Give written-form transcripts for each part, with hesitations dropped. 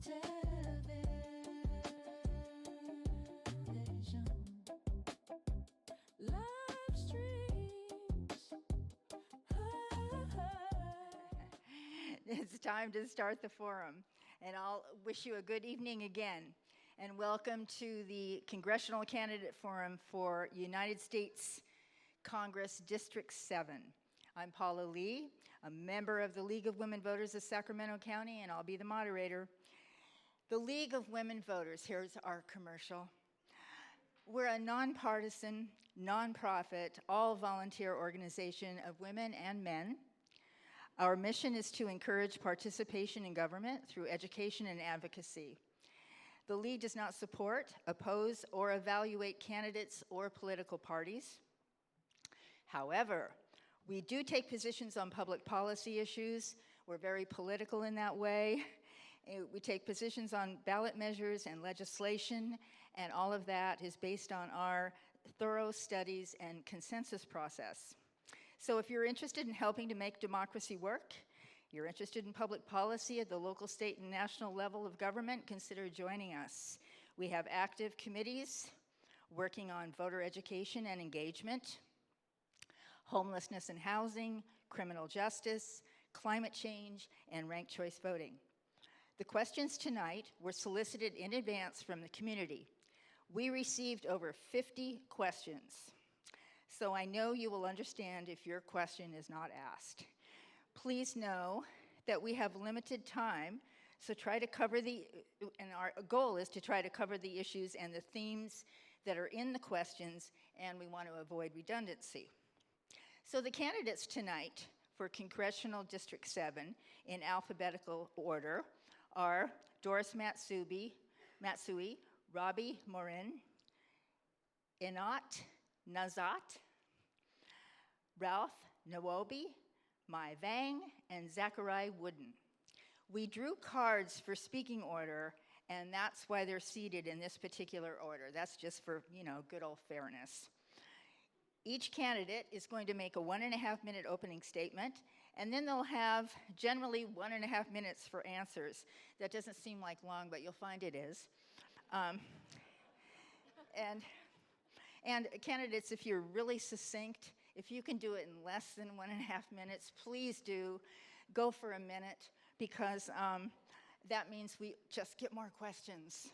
television, live streams. It's time to start the forum, and I'll wish you a good evening again, and welcome to the Congressional Candidate Forum for United States Congress District 7. I'm Paula Lee, a member of the League of Women Voters of Sacramento County, and I'll be the moderator. The League of Women Voters, here's our commercial. We're a nonpartisan, nonprofit, all-volunteer organization of women and men. Our mission is to encourage participation in government through education and advocacy. The League does not support, oppose, or evaluate candidates or political parties. However, we do take positions on public policy issues. We're very political in that way. We take positions on ballot measures and legislation, and all of that is based on our thorough studies and consensus process. So if you're interested in helping to make democracy work, you're interested in public policy at the local, state, and national level of government, consider joining us. We have active committees working on voter education and engagement, homelessness and housing, criminal justice, climate change, and ranked choice voting. The questions tonight were solicited in advance from the community. We received over 50 questions, so I know you will understand if your question is not asked. Please know that we have limited time, so try to cover and our goal is to try to cover the issues and the themes that are in the questions, and we want to avoid redundancy. So the candidates tonight for Congressional District 7 in alphabetical order are Doris Matsui, Robby, Morin, Enayat, Nazhat, Ralph, Nwobi, Vang, and Zachariah Wooden. We drew cards for speaking order, and that's why they're seated in this particular order. That's just for, good old fairness. Each candidate is going to make a 1.5-minute opening statement, and then they'll have generally 1.5 minutes for answers. That doesn't seem like long, but you'll find it is. And candidates, if you're really succinct, if you can do it in less than 1.5 minutes, please do go for a minute, because that means we just get more questions.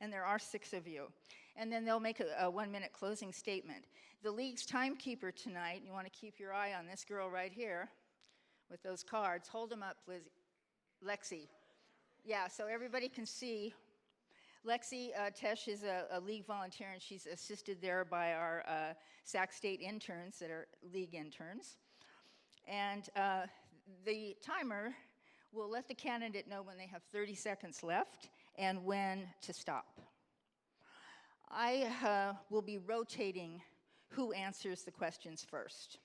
And there are 6 of you. And then they'll make a 1-minute closing statement. The League's timekeeper tonight, you want to keep your eye on this girl right here with those cards. Hold them up, Lexi. Yeah, so everybody can see. Lexi Tesh is a League volunteer, and she's assisted there by our Sac State interns that are League interns. And the timer will let the candidate know when they have 30 seconds left and when to stop. I will be rotating who answers the questions first.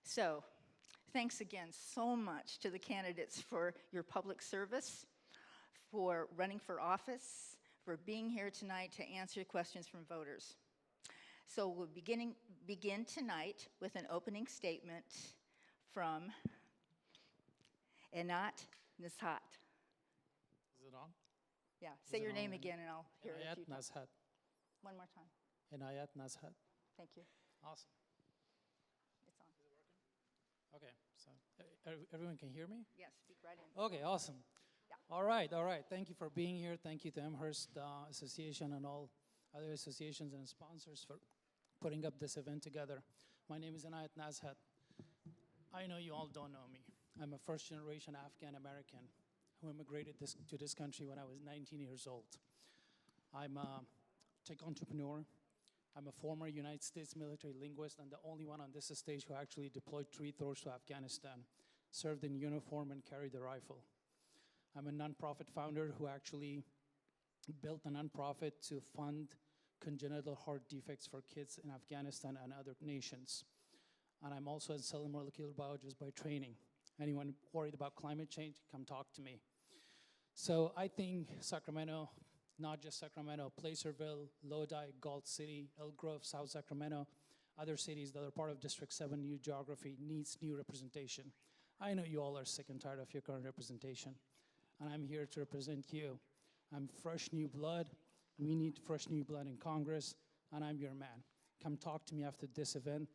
So, thanks again so much to the candidates for your public service, for running for office, for being here tonight to answer questions from voters. So we'll begin tonight with an opening statement from Enayat, Nazhat. Is it on? Yeah, say your name again and I'll hear it. Enayat, Nazhat. One more time. Enayat, Nazhat. Thank you. Awesome. It's on. Is it working? Okay, so everyone can hear me? Yes, speak right in. Okay, awesome. Yeah. All right. Thank you for being here. Thank you to Elmhurst Association and all other associations and sponsors for putting up this event together. My name is Enayat Nazhat. I know you all don't know me. I'm a first-generation Afghan-American who immigrated to this country when I was 19 years old. I'm a tech entrepreneur. I'm a former United States military linguist and the only one on this stage who actually deployed 3 tours to Afghanistan, served in uniform and carried a rifle. I'm a nonprofit founder who actually built a nonprofit to fund congenital heart defects for kids in Afghanistan and other nations. And I'm also a cellular molecular biologist by training. Anyone worried about climate change, come talk to me. So I think Sacramento, not just Sacramento, Placerville, Lodi, Galt City, Elk Grove, South Sacramento, other cities that are part of District 7 new geography needs new representation. I know you all are sick and tired of your current representation, and I'm here to represent you. I'm fresh new blood. We need fresh new blood in Congress, and I'm your man. Come talk to me after this event.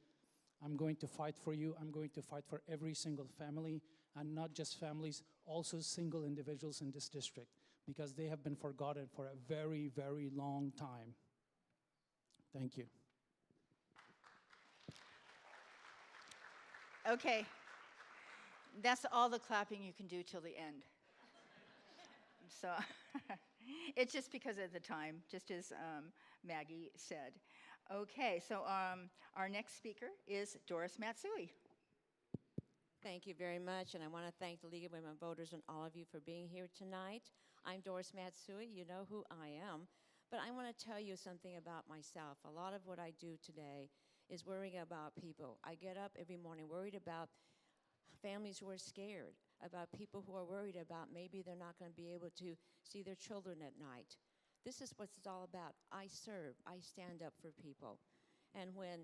I'm going to fight for you. I'm going to fight for every single family, and not just families, also single individuals in this district, because they have been forgotten for a very, very long time. Thank you. Okay. That's all the clapping you can do till the end. So it's just because of the time, just as Maggie said. Okay, so our next speaker is Doris Matsui. Thank you very much, and I want to thank the League of Women Voters and all of you for being here tonight. I'm Doris Matsui. You know who I am. But I want to tell you something about myself. A lot of what I do today is worrying about people. I get up every morning worried about families who are scared, about people who are worried about maybe they're not going to be able to see their children at night. This is what it's all about. I serve. I stand up for people. And when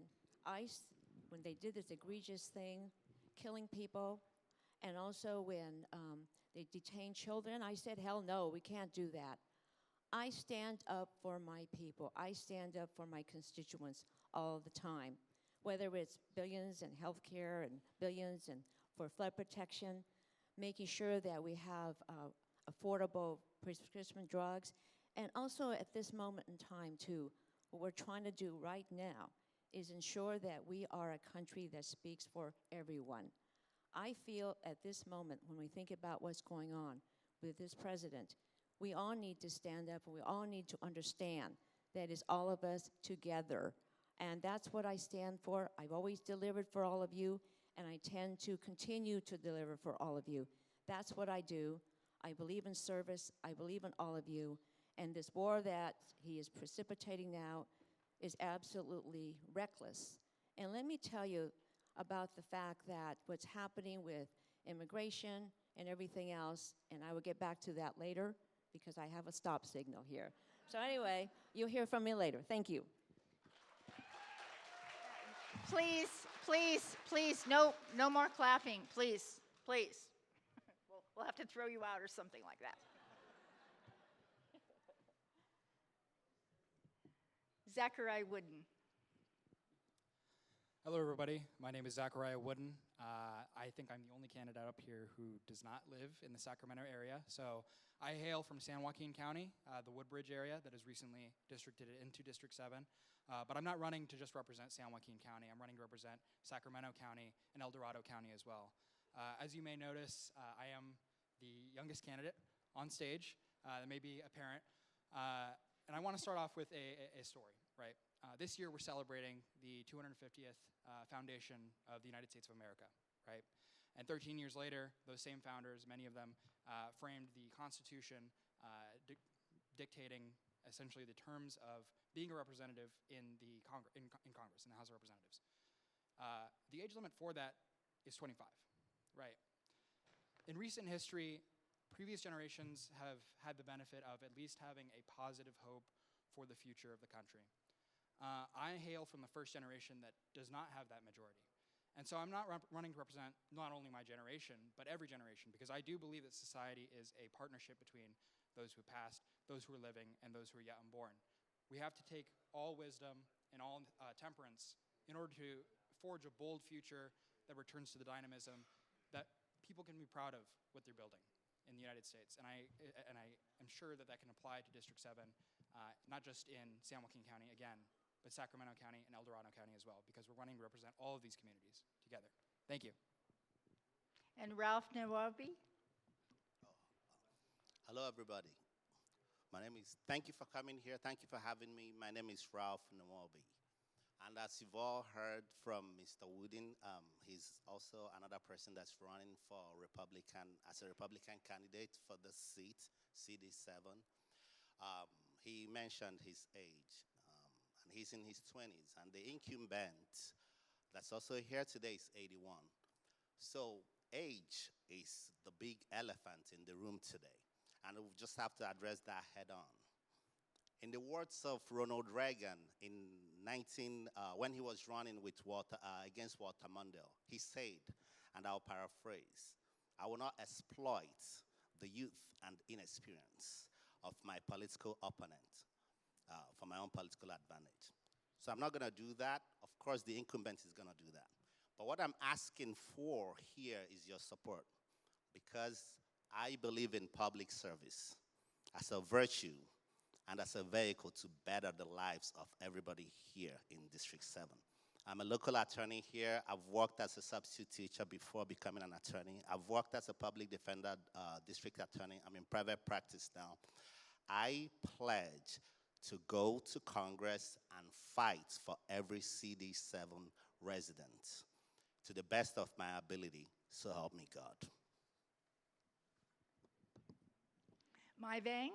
they did this egregious thing, killing people, and also when they detained children, I said, hell no, we can't do that. I stand up for my people. I stand up for my constituents all the time, whether it's billions in healthcare and billions and for flood protection, making sure that we have affordable prescription drugs, and also at this moment in time too, what we're trying to do right now is ensure that we are a country that speaks for everyone. I feel at this moment, when we think about what's going on with this president, we all need to stand up and we all need to understand that it's all of us together. And that's what I stand for. I've always delivered for all of you, and I tend to continue to deliver for all of you. That's what I do. I believe in service. I believe in all of you. And this war that he is precipitating now is absolutely reckless. And let me tell you about the fact that what's happening with immigration and everything else, and I will get back to that later because I have a stop signal here. So anyway, you'll hear from me later. Thank you. Please, please, please, no more clapping, please, please. We'll have to throw you out or something like that. Zachariah Wooden. Hello, everybody. My name is Zachariah Wooden. I think I'm the only candidate up here who does not live in the Sacramento area. So I hail from San Joaquin County, the Woodbridge area that is recently districted into District 7. But I'm not running to just represent San Joaquin County. I'm running to represent Sacramento County and El Dorado County as well. As you may notice, I am the youngest candidate on stage. That may be apparent. And I want to start off with a story, right? This year we're celebrating the 250th foundation of the United States of America, right? And 13 years later, those same founders, many of them, framed the Constitution dictating essentially the terms of being a representative in Congress, in the House of Representatives. The age limit for that is 25, right? In recent history, previous generations have had the benefit of at least having a positive hope for the future of the country. I hail from the first generation that does not have that majority. And so I'm not running to represent not only my generation, but every generation, because I do believe that society is a partnership between those who passed, those who are living, and those who are yet unborn. We have to take all wisdom and all temperance in order to forge a bold future that returns to the dynamism that people can be proud of what they're building in the United States. And I am sure that that can apply to District 7, not just in San Joaquin County, again, but Sacramento County and El Dorado County as well, because we're running to represent all of these communities together. Thank you. And Ralph Nwobi. Hello, everybody. Thank you for coming here. Thank you for having me. My name is Ralph Nwobi. And as you've all heard from Mr. Wooden, he's also another person that's running for as a Republican candidate for the seat, CD7. He mentioned his age, and he's in his 20s. And the incumbent that's also here today is 81. So age is the big elephant in the room today. And we just have to address that head on. In the words of Ronald Reagan when he was running with against Walter Mondale, he said, and I'll paraphrase. I will not exploit the youth and inexperience of my political opponent for my own political advantage. So I'm not going to do that. Of course, the incumbent is going to do that. But what I'm asking for here is your support, because I believe in public service as a virtue and as a vehicle to better the lives of everybody here in District 7. I'm a local attorney here. I've worked as a substitute teacher before becoming an attorney. I've worked as a public defender, district attorney. I'm in private practice now. I pledge to go to Congress and fight for every CD7 resident to the best of my ability, so help me God. My Vang?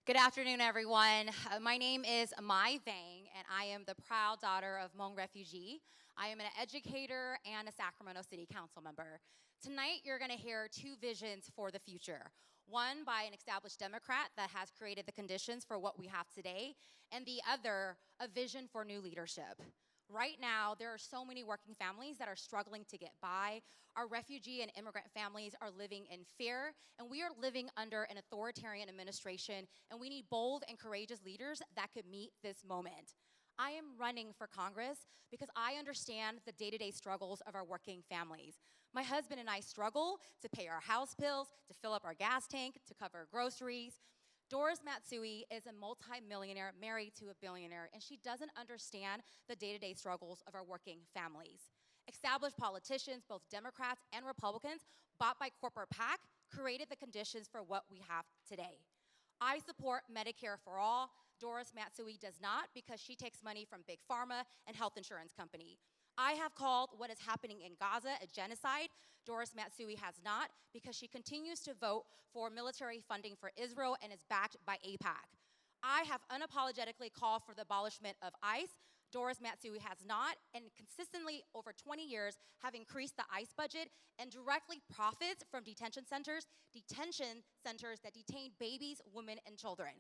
Good afternoon, everyone. My name is Mai Vang, and I am the proud daughter of Hmong refugee. I am an educator and a Sacramento City Council member. Tonight, you're going to hear two visions for the future. One by an established Democrat that has created the conditions for what we have today, and the other, a vision for new leadership. Right now, there are so many working families that are struggling to get by. Our refugee and immigrant families are living in fear, and we are living under an authoritarian administration, and we need bold and courageous leaders that could meet this moment. I am running for Congress because I understand the day-to-day struggles of our working families. My husband and I struggle to pay our house bills, to fill up our gas tank, to cover groceries. Doris Matsui is a multi-millionaire married to a billionaire, and she doesn't understand the day-to-day struggles of our working families. Established politicians, both Democrats and Republicans, bought by corporate PAC, created the conditions for what we have today. I support Medicare for all. Doris Matsui does not, because she takes money from Big Pharma and health insurance company. I have called what is happening in Gaza a genocide. Doris Matsui has not, because she continues to vote for military funding for Israel and is backed by AIPAC. I have unapologetically called for the abolishment of ICE. Doris Matsui has not, and consistently over 20 years have increased the ICE budget and directly profits from detention centers that detain babies, women, and children.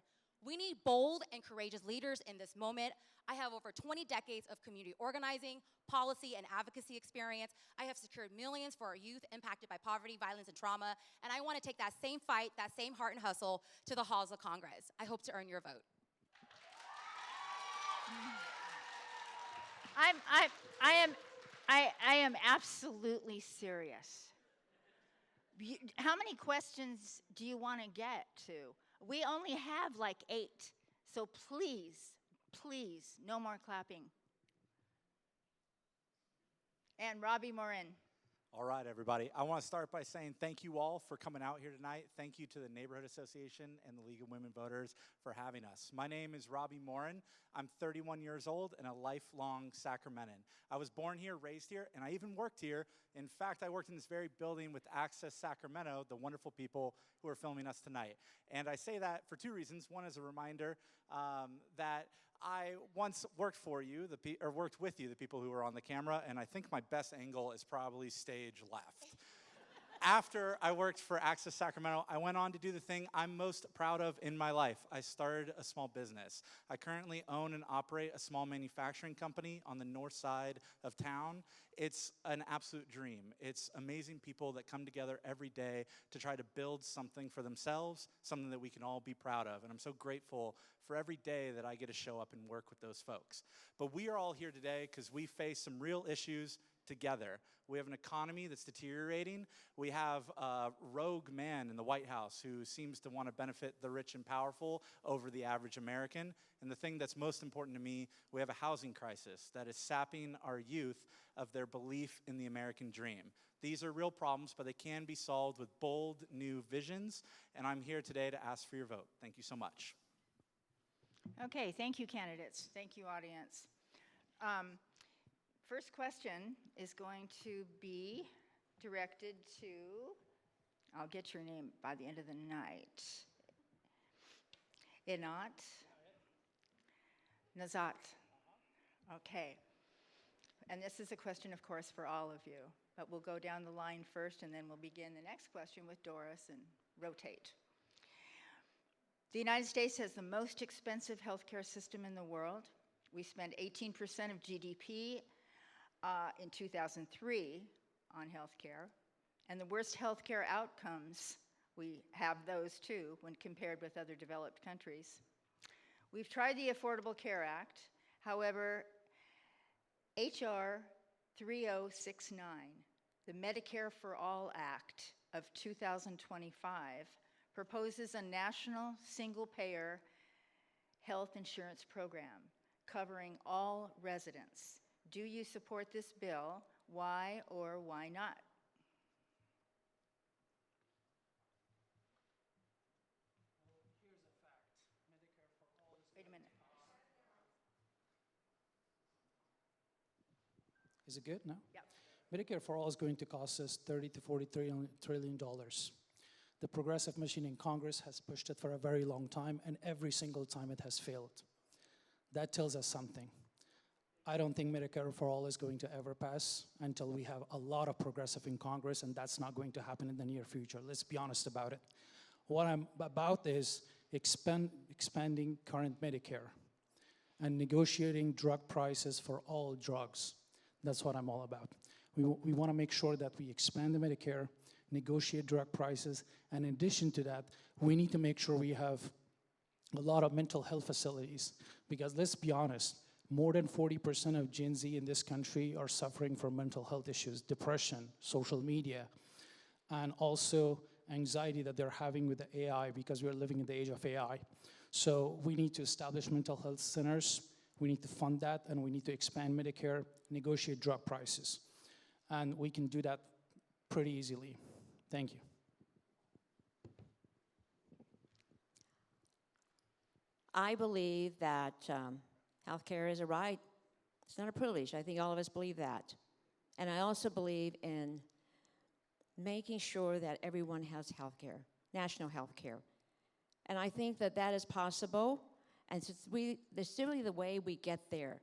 We need bold and courageous leaders in this moment. I have over 20 decades of community organizing, policy, and advocacy experience. I have secured millions for our youth impacted by poverty, violence, and trauma, and I want to take that same fight, that same heart and hustle to the halls of Congress. I hope to earn your vote. I am absolutely serious. How many questions do you want to get to? We only have like 8, so please, no more clapping. And Robby Morin. All right, everybody. I want to start by saying thank you all for coming out here tonight. Thank you to the Neighborhood Association and the League of Women Voters for having us. My name is Robby Morin. I'm 31 years old and a lifelong Sacramentan. I was born here, raised here, and I even worked here. In fact, I worked in this very building with Access Sacramento, the wonderful people who are filming us tonight. And I say that for 2 reasons. One is a reminder that I once worked for you, or worked with you, the people who are on the camera, and I think my best angle is probably stage left. After I worked for Access Sacramento, I went on to do the thing I'm most proud of in my life. I started a small business. I currently own and operate a small manufacturing company on the north side of town. It's an absolute dream. It's amazing people that come together every day to try to build something for themselves, something that we can all be proud of. And I'm so grateful for every day that I get to show up and work with those folks. But we are all here today because we face some real issues together. We have an economy that's deteriorating. We have a rogue man in the White House who seems to want to benefit the rich and powerful over the average American. And the thing that's most important to me, we have a housing crisis that is sapping our youth of their belief in the American dream. These are real problems, but they can be solved with bold new visions. And I'm here today to ask for your vote. Thank you so much. Okay, thank you, candidates. Thank you, audience. First question is going to be directed to, I'll get your name by the end of the night. Enayat? Nazhat. Okay. And this is a question, of course, for all of you. But we'll go down the line first, and then we'll begin the next question with Doris and rotate. The United States has the most expensive healthcare system in the world. We spend 18% of GDP in 2003 on health care. And the worst health care outcomes, we have those too when compared with other developed countries. We've tried the Affordable Care Act. However, H.R. 3069, the Medicare for All Act of 2025, proposes a national single-payer health insurance program covering all residents. Do you support this bill? Why or why not? Wait a minute. Is it good? No? Yep. Medicare for All is going to cost us $30 to $43 trillion. The progressive machine in Congress has pushed it for a very long time, and every single time it has failed. That tells us something. I don't think Medicare for All is going to ever pass until we have a lot of progressive in Congress, and that's not going to happen in the near future. Let's be honest about it. What I'm about is expanding current Medicare and negotiating drug prices for all drugs. That's what I'm all about. We want to make sure that we expand the Medicare, negotiate drug prices, and in addition to that, we need to make sure we have a lot of mental health facilities, because let's be honest, more than 40% of Gen Z in this country are suffering from mental health issues, depression, social media, and also anxiety that they're having with the AI, because we're living in the age of AI. So we need to establish mental health centers, we need to fund that, and we need to expand Medicare, negotiate drug prices. And we can do that pretty easily. Thank you. I believe that healthcare is a right. It's not a privilege. I think all of us believe that. And I also believe in making sure that everyone has healthcare, national healthcare. And I think that that is possible. And there's really the way we get there.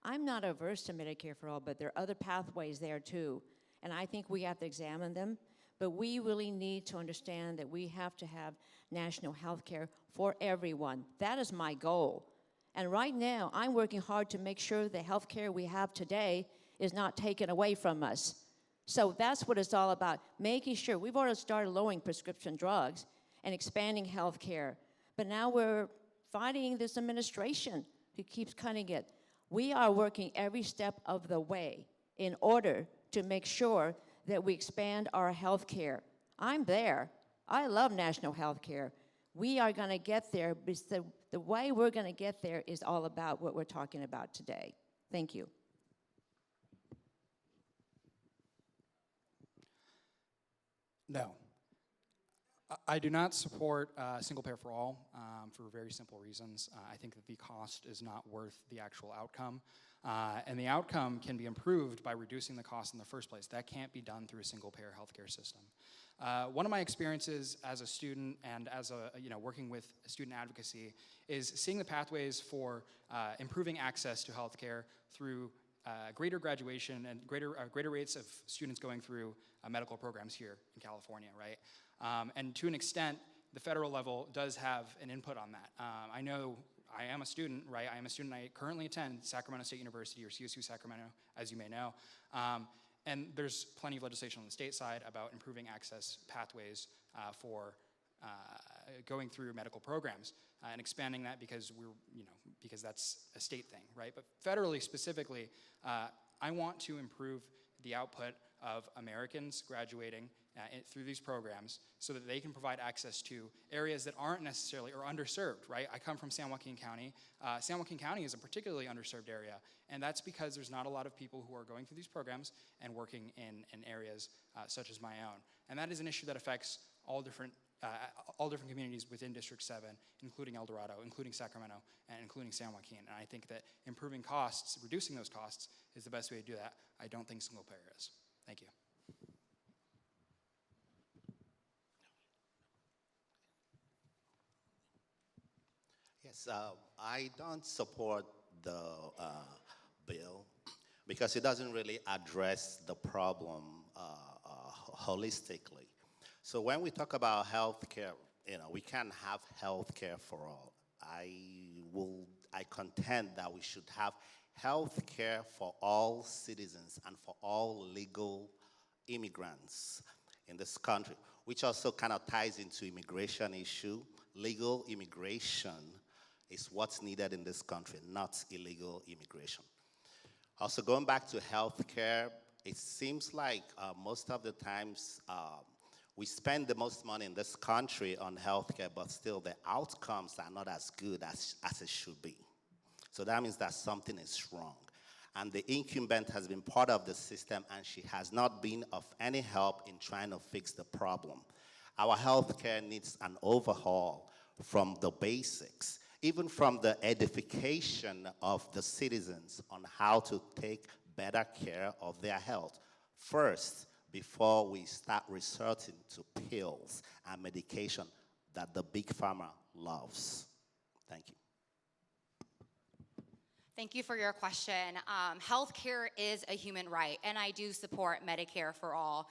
I'm not averse to Medicare for All, but there are other pathways there too. And I think we have to examine them. But we really need to understand that we have to have national health care for everyone. That is my goal. And right now, I'm working hard to make sure the health care we have today is not taken away from us. So that's what it's all about, making sure. We've already started lowering prescription drugs and expanding health care. But now we're fighting this administration who keeps cutting it. We are working every step of the way in order to make sure that we expand our health care. I'm there. I love national health care. We are going to get there, because the way we're going to get there is all about what we're talking about today. Thank you. No. I do not support single payer for all for very simple reasons. I think that the cost is not worth the actual outcome. And the outcome can be improved by reducing the cost in the first place. That can't be done through a single payer healthcare system. One of my experiences as a student and as working with student advocacy is seeing the pathways for improving access to healthcare through greater graduation and greater rates of students going through medical programs here in California, right? And to an extent, the federal level does have an input on that. I know I am a student, right? I am a student. I currently attend Sacramento State University, or CSU Sacramento, as you may know. And there's plenty of legislation on the state side about improving access pathways for going through medical programs and expanding that, because because that's a state thing, right? But federally, specifically, I want to improve the output of Americans graduating through these programs so that they can provide access to areas that aren't necessarily or underserved, right? I come from San Joaquin County. San Joaquin County is a particularly underserved area, and that's because there's not a lot of people who are going through these programs and working in areas such as my own. And that is an issue that affects all different communities within District 7, including El Dorado, including Sacramento, and including San Joaquin. And I think that improving costs, reducing those costs, is the best way to do that. I don't think single payer is. Thank you. Yes, I don't support the bill because it doesn't really address the problem holistically. So when we talk about health care, we can't have health care for all. I contend that we should have health care for all citizens and for all legal immigrants in this country, which also kind of ties into immigration issue. Legal immigration is what's needed in this country, not illegal immigration. Also, going back to healthcare, it seems like most of the times we spend the most money in this country on healthcare, but still the outcomes are not as good as it should be. So that means that something is wrong. And the incumbent has been part of the system, and she has not been of any help in trying to fix the problem. Our healthcare needs an overhaul from the basics, even from the edification of the citizens on how to take better care of their health first, before we start resorting to pills and medication that the big pharma loves. Thank you. Thank you for your question. Healthcare is a human right, and I do support Medicare for all.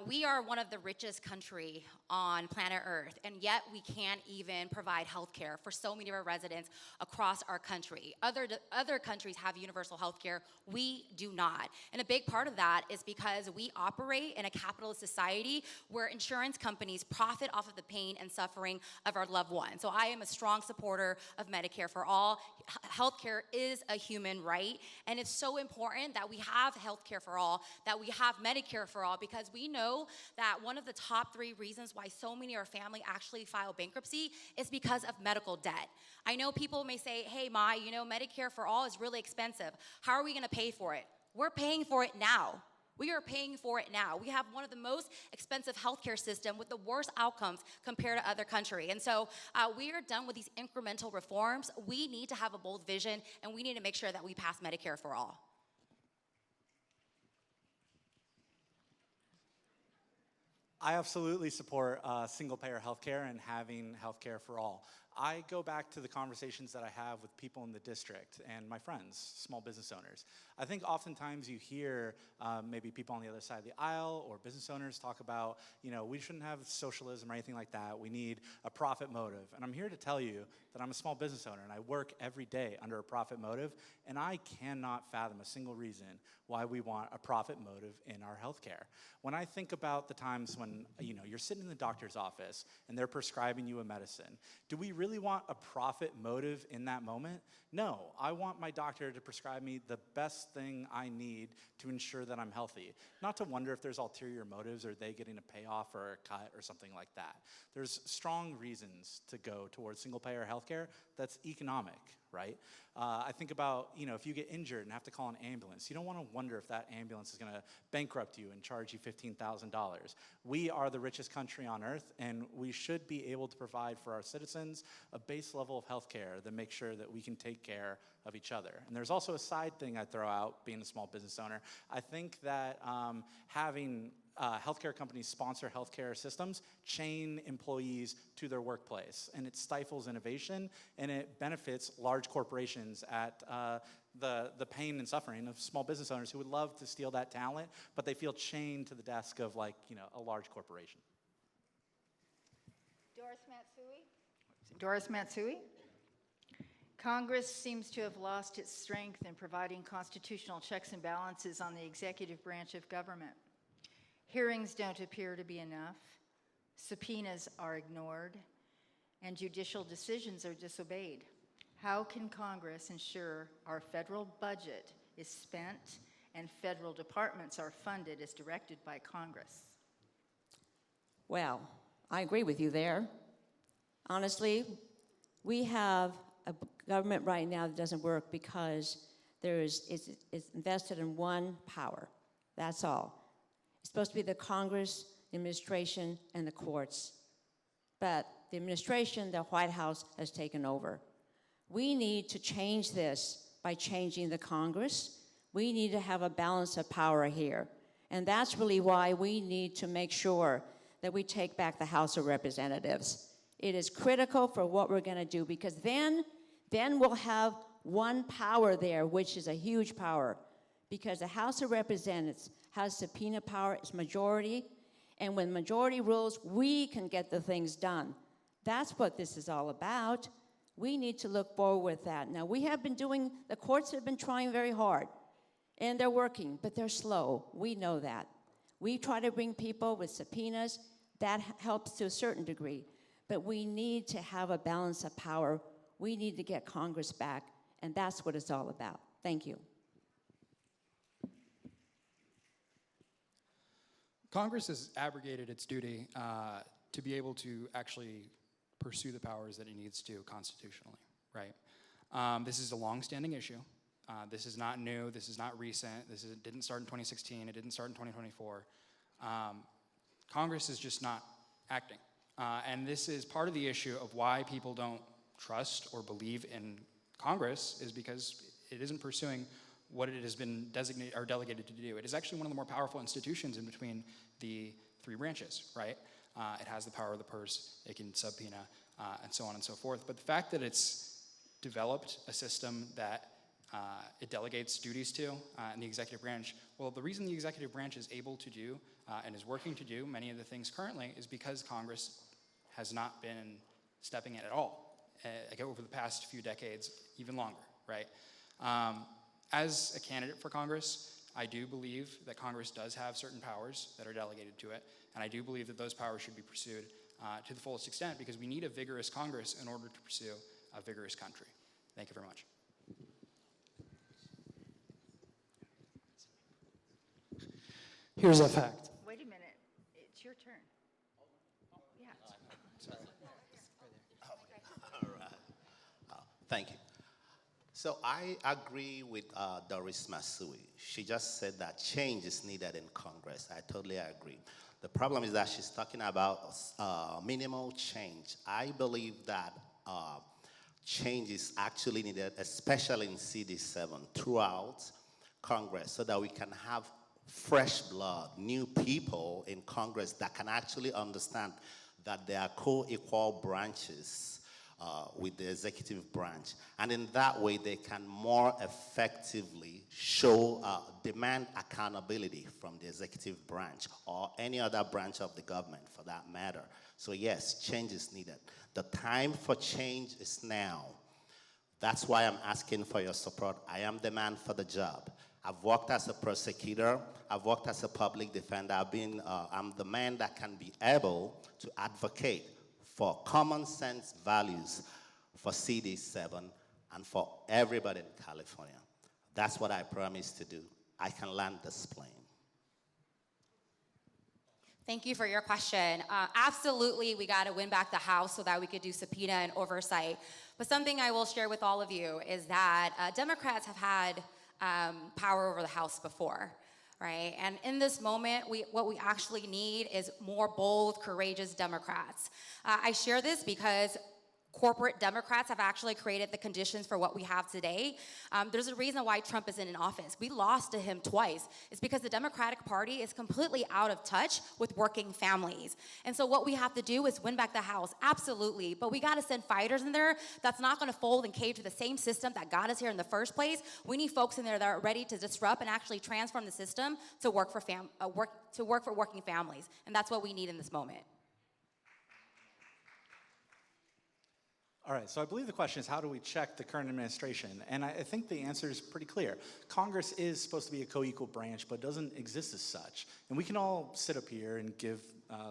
We are one of the richest country on planet Earth, and yet we can't even provide health care for so many of our residents across our country. Other countries have universal health care. We do not. And a big part of that is because we operate in a capitalist society where insurance companies profit off of the pain and suffering of our loved ones. So I am a strong supporter of Medicare for all. Healthcare is a human right, and it's so important that we have healthcare for all, that we have Medicare for all, because we know that one of the top 3 reasons why so many of our family actually file bankruptcy is because of medical debt. I know people may say, hey, Ma, you know, Medicare for all is really expensive. How are we going to pay for it? We're paying for it now. We are paying for it now. We have one of the most expensive healthcare system with the worst outcomes compared to other countries. And so we are done with these incremental reforms. We need to have a bold vision, and we need to make sure that we pass Medicare for all. I absolutely support single-payer healthcare and having healthcare for all. I go back to the conversations that I have with people in the district and my friends, small business owners. I think oftentimes you hear maybe people on the other side of the aisle or business owners talk about, you know, we shouldn't have socialism or anything like that. We need a profit motive. And I'm here to tell you that I'm a small business owner and I work every day under a profit motive, and I cannot fathom a single reason why we want a profit motive in our healthcare. When I think about the times when, you know, you're sitting in the doctor's office and they're prescribing you a medicine, do we really want a profit motive in that moment? No, I want my doctor to prescribe me the best thing I need to ensure that I'm healthy. Not to wonder if there's ulterior motives or they getting a payoff or a cut or something like that. There's strong reasons to go towards single-payer healthcare that's economic, right? I think about, you know, if you get injured and have to call an ambulance, you don't want to wonder if that ambulance is going to bankrupt you and charge you $15,000. We are the richest country on earth, and we should be able to provide for our citizens a base level of health care that makes sure that we can take care of each other. And there's also a side thing I throw out, being a small business owner. I think that having healthcare companies sponsor healthcare systems chain employees to their workplace, and it stifles innovation, and it benefits large corporations at the pain and suffering of small business owners who would love to steal that talent, but they feel chained to the desk of, like, you know, a large corporation. Doris Matsui. Congress seems to have lost its strength in providing constitutional checks and balances on the executive branch of government. Hearings don't appear to be enough, subpoenas are ignored, and judicial decisions are disobeyed. How can Congress ensure our federal budget is spent and federal departments are funded as directed by Congress? Well, I agree with you there. Honestly, we have a government right now that doesn't work because it's invested in one power. That's all. It's supposed to be the Congress, the administration, and the courts. But the administration, the White House, has taken over. We need to change this by changing the Congress. We need to have a balance of power here. And that's really why we need to make sure that we take back the House of Representatives. It is critical for what we're going to do, because then we'll have one power there, which is a huge power, because the House of Representatives has subpoena power, it's majority, and when majority rules, we can get the things done. That's what this is all about. We need to look forward with that. Now, the courts have been trying very hard, and they're working, but they're slow. We know that. We try to bring people with subpoenas. That helps to a certain degree. But we need to have a balance of power. We need to get Congress back, and that's what it's all about. Thank you. Congress has abrogated its duty to be able to actually pursue the powers that it needs to constitutionally, right? This is a long-standing issue. This is not new. This is not recent. It didn't start in 2016. It didn't start in 2024. Congress is just not acting. And this is part of the issue of why people don't trust or believe in Congress, is because it isn't pursuing what it has been designated or delegated to do. It is actually one of the more powerful institutions in between the three branches, right? It has the power of the purse, it can subpoena, and so on and so forth. But the fact that it's developed a system that it delegates duties to in the executive branch, well, the reason the executive branch is able to do and is working to do many of the things currently is because Congress has not been stepping in at all over the past few decades, even longer, right? As a candidate for Congress, I do believe that Congress does have certain powers that are delegated to it, and I do believe that those powers should be pursued to the fullest extent, because we need a vigorous Congress in order to pursue a vigorous country. Thank you very much. Here's a fact. Wait a minute, it's your turn. Yeah. All right. Thank you. So I agree with Doris Matsui. She just said that change is needed in Congress. I totally agree. The problem is that she's talking about minimal change. I believe that change is actually needed, especially in CD7, throughout Congress, so that we can have fresh blood, new people in Congress that can actually understand that there are co-equal branches with the executive branch. And in that way, they can more effectively show, demand accountability from the executive branch or any other branch of the government for that matter. So yes, change is needed. The time for change is now. That's why I'm asking for your support. I am the man for the job. I've worked as a prosecutor. I've worked as a public defender. I'm the man that can be able to advocate for common sense values for CD7 and for everybody in California. That's what I promise to do. I can land this plane. Thank you for your question. Absolutely, we got to win back the House so that we could do subpoena and oversight. But something I will share with all of you is that Democrats have had power over the House before, right? And in this moment, what we actually need is more bold, courageous Democrats. I share this because corporate Democrats have actually created the conditions for what we have today. There's a reason why Trump isn't in office. We lost to him twice. It's because the Democratic Party is completely out of touch with working families. And so what we have to do is win back the House, absolutely. But we got to send fighters in there that's not going to fold and cave to the same system that got us here in the first place. We need folks in there that are ready to disrupt and actually transform the system to work for working families. And that's what we need in this moment. All right, so I believe the question is, how do we check the current administration? And I think the answer is pretty clear. Congress is supposed to be a co-equal branch, but doesn't exist as such. And we can all sit up here and give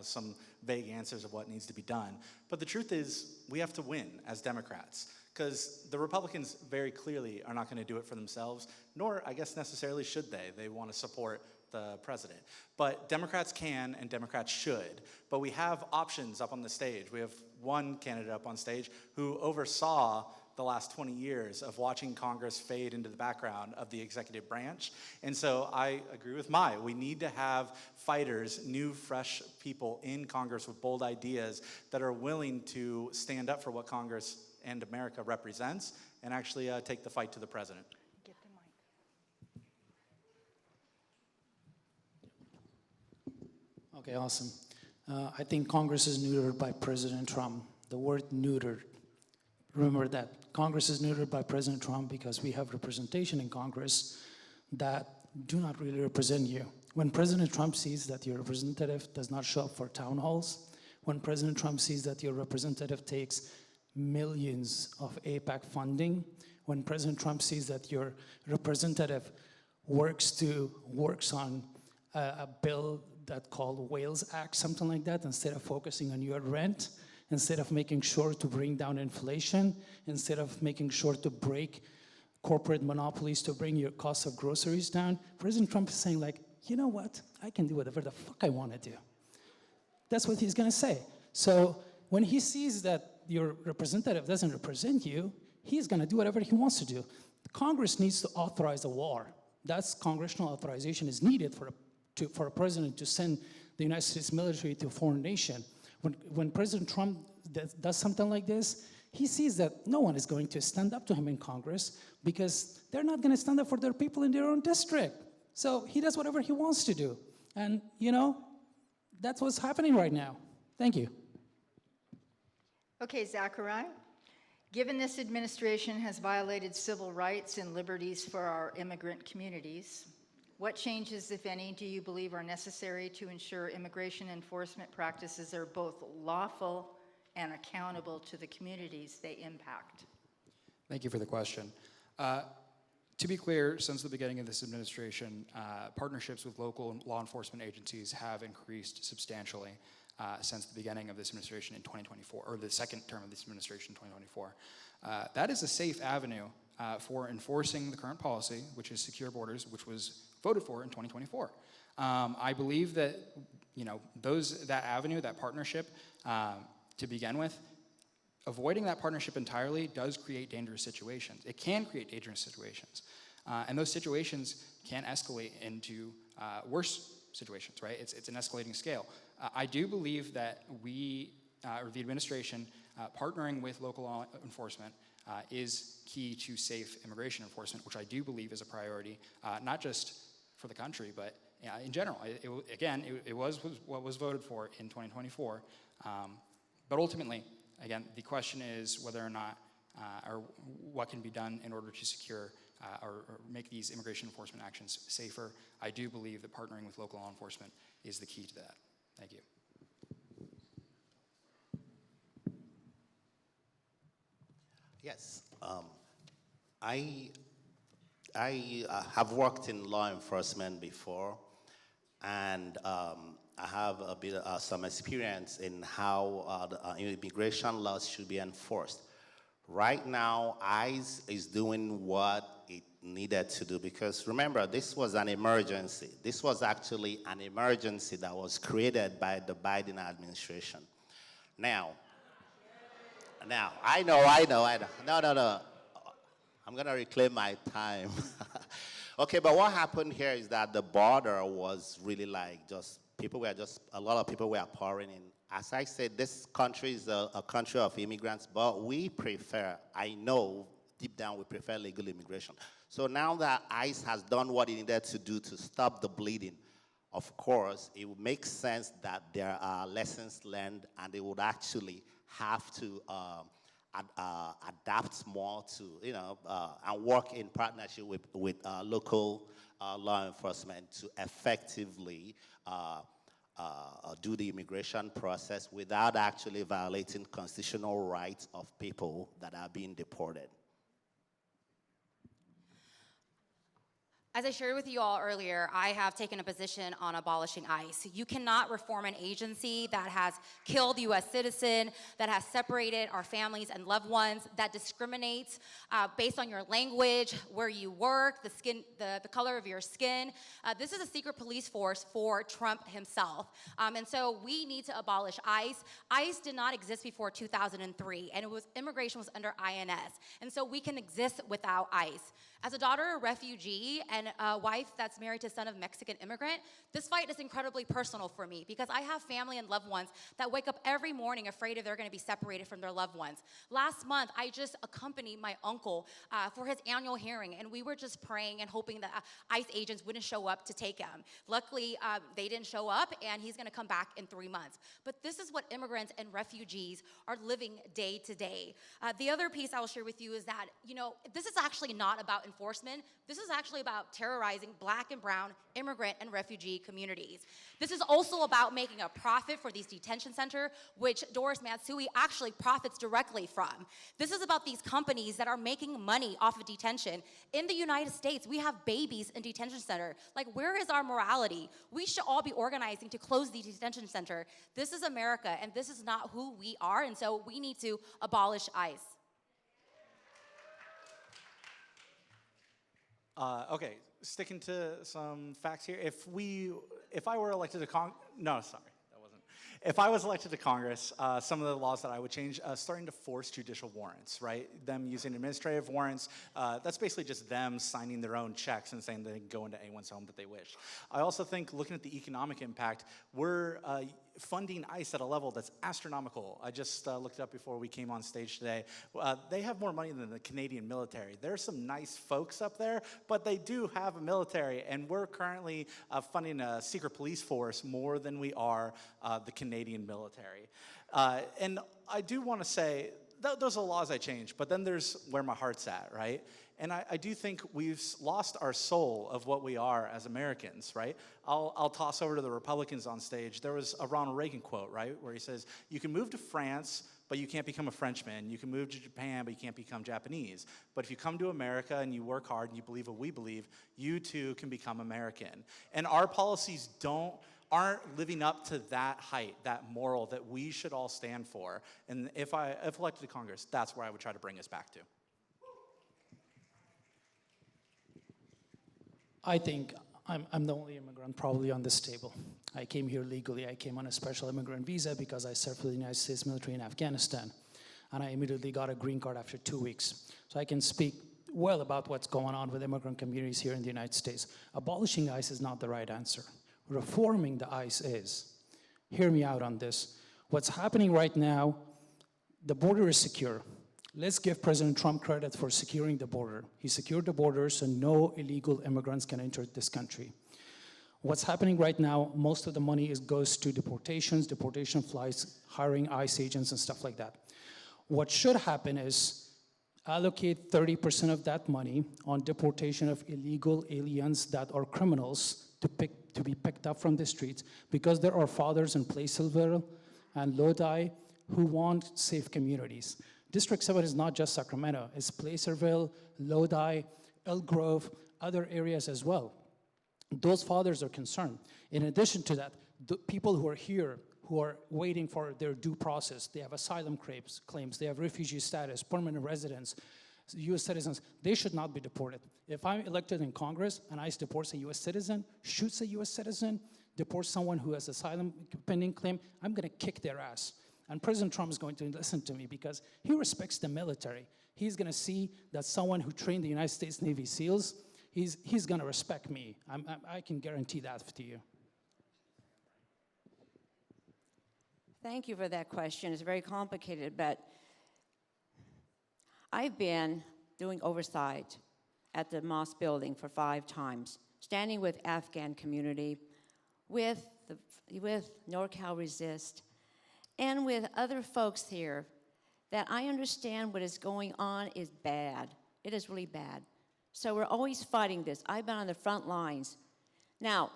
some vague answers of what needs to be done. But the truth is, we have to win as Democrats, because the Republicans very clearly are not going to do it for themselves, nor, I guess, necessarily should they. They want to support the president. But Democrats can and Democrats should. But we have options up on the stage. We have one candidate up on stage who oversaw the last 20 years of watching Congress fade into the background of the executive branch. And so I agree with Mai. We need to have fighters, new, fresh people in Congress with bold ideas that are willing to stand up for what Congress and America represents and actually take the fight to the president. Get the mic. Okay, awesome. I think Congress is neutered by President Trump. The word neutered. Remember that. Congress is neutered by President Trump because we have representation in Congress that do not really represent you. When President Trump sees that your representative does not show up for town halls, when President Trump sees that your representative takes millions of APAC funding, when President Trump sees that your representative works on a bill that called Wales Act, something like that, instead of focusing on your rent, instead of making sure to bring down inflation, instead of making sure to break corporate monopolies to bring your cost of groceries down, President Trump is saying like, you know what, I can do whatever the fuck I want to do. That's what he's gonna say. So when he sees that your representative doesn't represent you, he's gonna do whatever he wants to do. Congress needs to authorize a war. That's congressional authorization is needed for a president to send the United States military to a foreign nation. When President Trump does something like this, he sees that no one is going to stand up to him in Congress because they're not gonna stand up for their people in their own district. So he does whatever he wants to do. And you know, that's what's happening right now. Thank you. Okay, Zachariah. Given this administration has violated civil rights and liberties for our immigrant communities, what changes, if any, do you believe are necessary to ensure immigration enforcement practices are both lawful and accountable to the communities they impact? Thank you for the question. To be clear, since the beginning of this administration, partnerships with local law enforcement agencies have increased substantially since the beginning of this administration in 2024, or the second term of this administration in 2024. That is a safe avenue for enforcing the current policy, which is secure borders, which was voted for in 2024. I believe that that avenue, that partnership, to begin with, avoiding that partnership entirely does create dangerous situations. It can create dangerous situations. And those situations can escalate into worse situations, right? It's an escalating scale. I do believe that we, or the administration, partnering with local law enforcement is key to safe immigration enforcement, which I do believe is a priority, not just for the country, but in general. It was what was voted for in 2024. But ultimately, again, the question is whether or not, or what can be done in order to secure or make these immigration enforcement actions safer. I do believe that partnering with local law enforcement is the key to that. Thank you. Yes, I have worked in law enforcement before, and I have a bit some experience in how the immigration laws should be enforced. Right now, ICE is doing what it needed to do, because remember, this was an emergency. This was actually an emergency that was created by the Biden administration. Now, I know. No. I'm gonna reclaim my time. Okay, but what happened here is that the border was really like a lot of people were pouring in. As I said, this country is a country of immigrants, but we prefer, I know deep down we prefer legal immigration. So now that ICE has done what it needed to do to stop the bleeding, of course, it would make sense that there are lessons learned, and they would actually have to adapt more to, and work in partnership with local law enforcement to effectively do the immigration process without actually violating constitutional rights of people that are being deported. As I shared with you all earlier, I have taken a position on abolishing ICE. You cannot reform an agency that has killed U.S. citizen, that has separated our families and loved ones, that discriminates based on your language, where you work, the color of your skin. This is a secret police force for Trump himself. And so we need to abolish ICE. ICE did not exist before 2003, and immigration was under INS. And so we can exist without ICE. As a daughter of a refugee and a wife that's married to a son of a Mexican immigrant, this fight is incredibly personal for me because I have family and loved ones that wake up every morning afraid if they're going to be separated from their loved ones. Last month, I just accompanied my uncle for his annual hearing, and we were just praying and hoping that ICE agents wouldn't show up to take him. Luckily, they didn't show up, and he's going to come back in 3 months. But this is what immigrants and refugees are living day to day. The other piece I will share with you is that, this is actually not about enforcement. This is actually about terrorizing Black and brown immigrant and refugee communities. This is also about making a profit for these detention centers, which Doris Matsui actually profits directly from. This is about these companies that are making money off of detention. In the United States, we have babies in detention center. Like, where is our morality? We should all be organizing to close the detention center. This is America, and this is not who we are, and so we need to abolish ICE. Okay, sticking to some facts here. If I were elected to If I was elected to Congress, some of the laws that I would change, starting to force judicial warrants, right? Them using administrative warrants, that's basically just them signing their own checks and saying they can go into anyone's home that they wish. I also think, looking at the economic impact, we're funding ICE at a level that's astronomical. I just looked it up before we came on stage today. They have more money than the Canadian military. There's some nice folks up there, but they do have a military, and we're currently funding a secret police force more than we are the Canadian military. And I do want to say, those are the laws I changed, but then there's where my heart's at, right? And I do think we've lost our soul of what we are as Americans, right? I'll toss over to the Republicans on stage. There was a Ronald Reagan quote, right, where he says, you can move to France, but you can't become a Frenchman. You can move to Japan, but you can't become Japanese. But if you come to America and you work hard and you believe what we believe, you too can become American. And our policies aren't living up to that height, that moral that we should all stand for. And if elected to Congress, that's where I would try to bring us back to. I think I'm the only immigrant probably on this table. I came here legally. I came on a special immigrant visa because I served for the United States military in Afghanistan. And I immediately got a green card after 2 weeks. So I can speak well about what's going on with immigrant communities here in the United States. Abolishing ICE is not the right answer. Reforming the ICE is. Hear me out on this. What's happening right now, the border is secure. Let's give President Trump credit for securing the border. He secured the border so no illegal immigrants can enter this country. What's happening right now, most of the money goes to deportation flights, hiring ICE agents and stuff like that. What should happen is allocate 30% of that money on deportation of illegal aliens that are criminals to be picked up from the streets, because there are fathers in Placerville and Lodi who want safe communities. District 7 is not just Sacramento, it's Placerville, Lodi, Elk Grove, other areas as well. Those fathers are concerned. In addition to that, the people who are here, who are waiting for their due process, they have asylum claims, they have refugee status, permanent residence, US citizens, they should not be deported. If I'm elected in Congress and ICE deports a US citizen, shoots a US citizen, deports someone who has asylum pending claim, I'm gonna kick their ass. And President Trump is going to listen to me because he respects the military. He's gonna see that someone who trained the United States Navy SEALs, he's gonna respect me. I can guarantee that to you. Thank you for that question. It's very complicated, but I've been doing oversight at the mosque building for 5 times, standing with Afghan community, with NorCal Resist, and with other folks here, that I understand what is going on is bad. It is really bad. So we're always fighting this. I've been on the front lines. Now,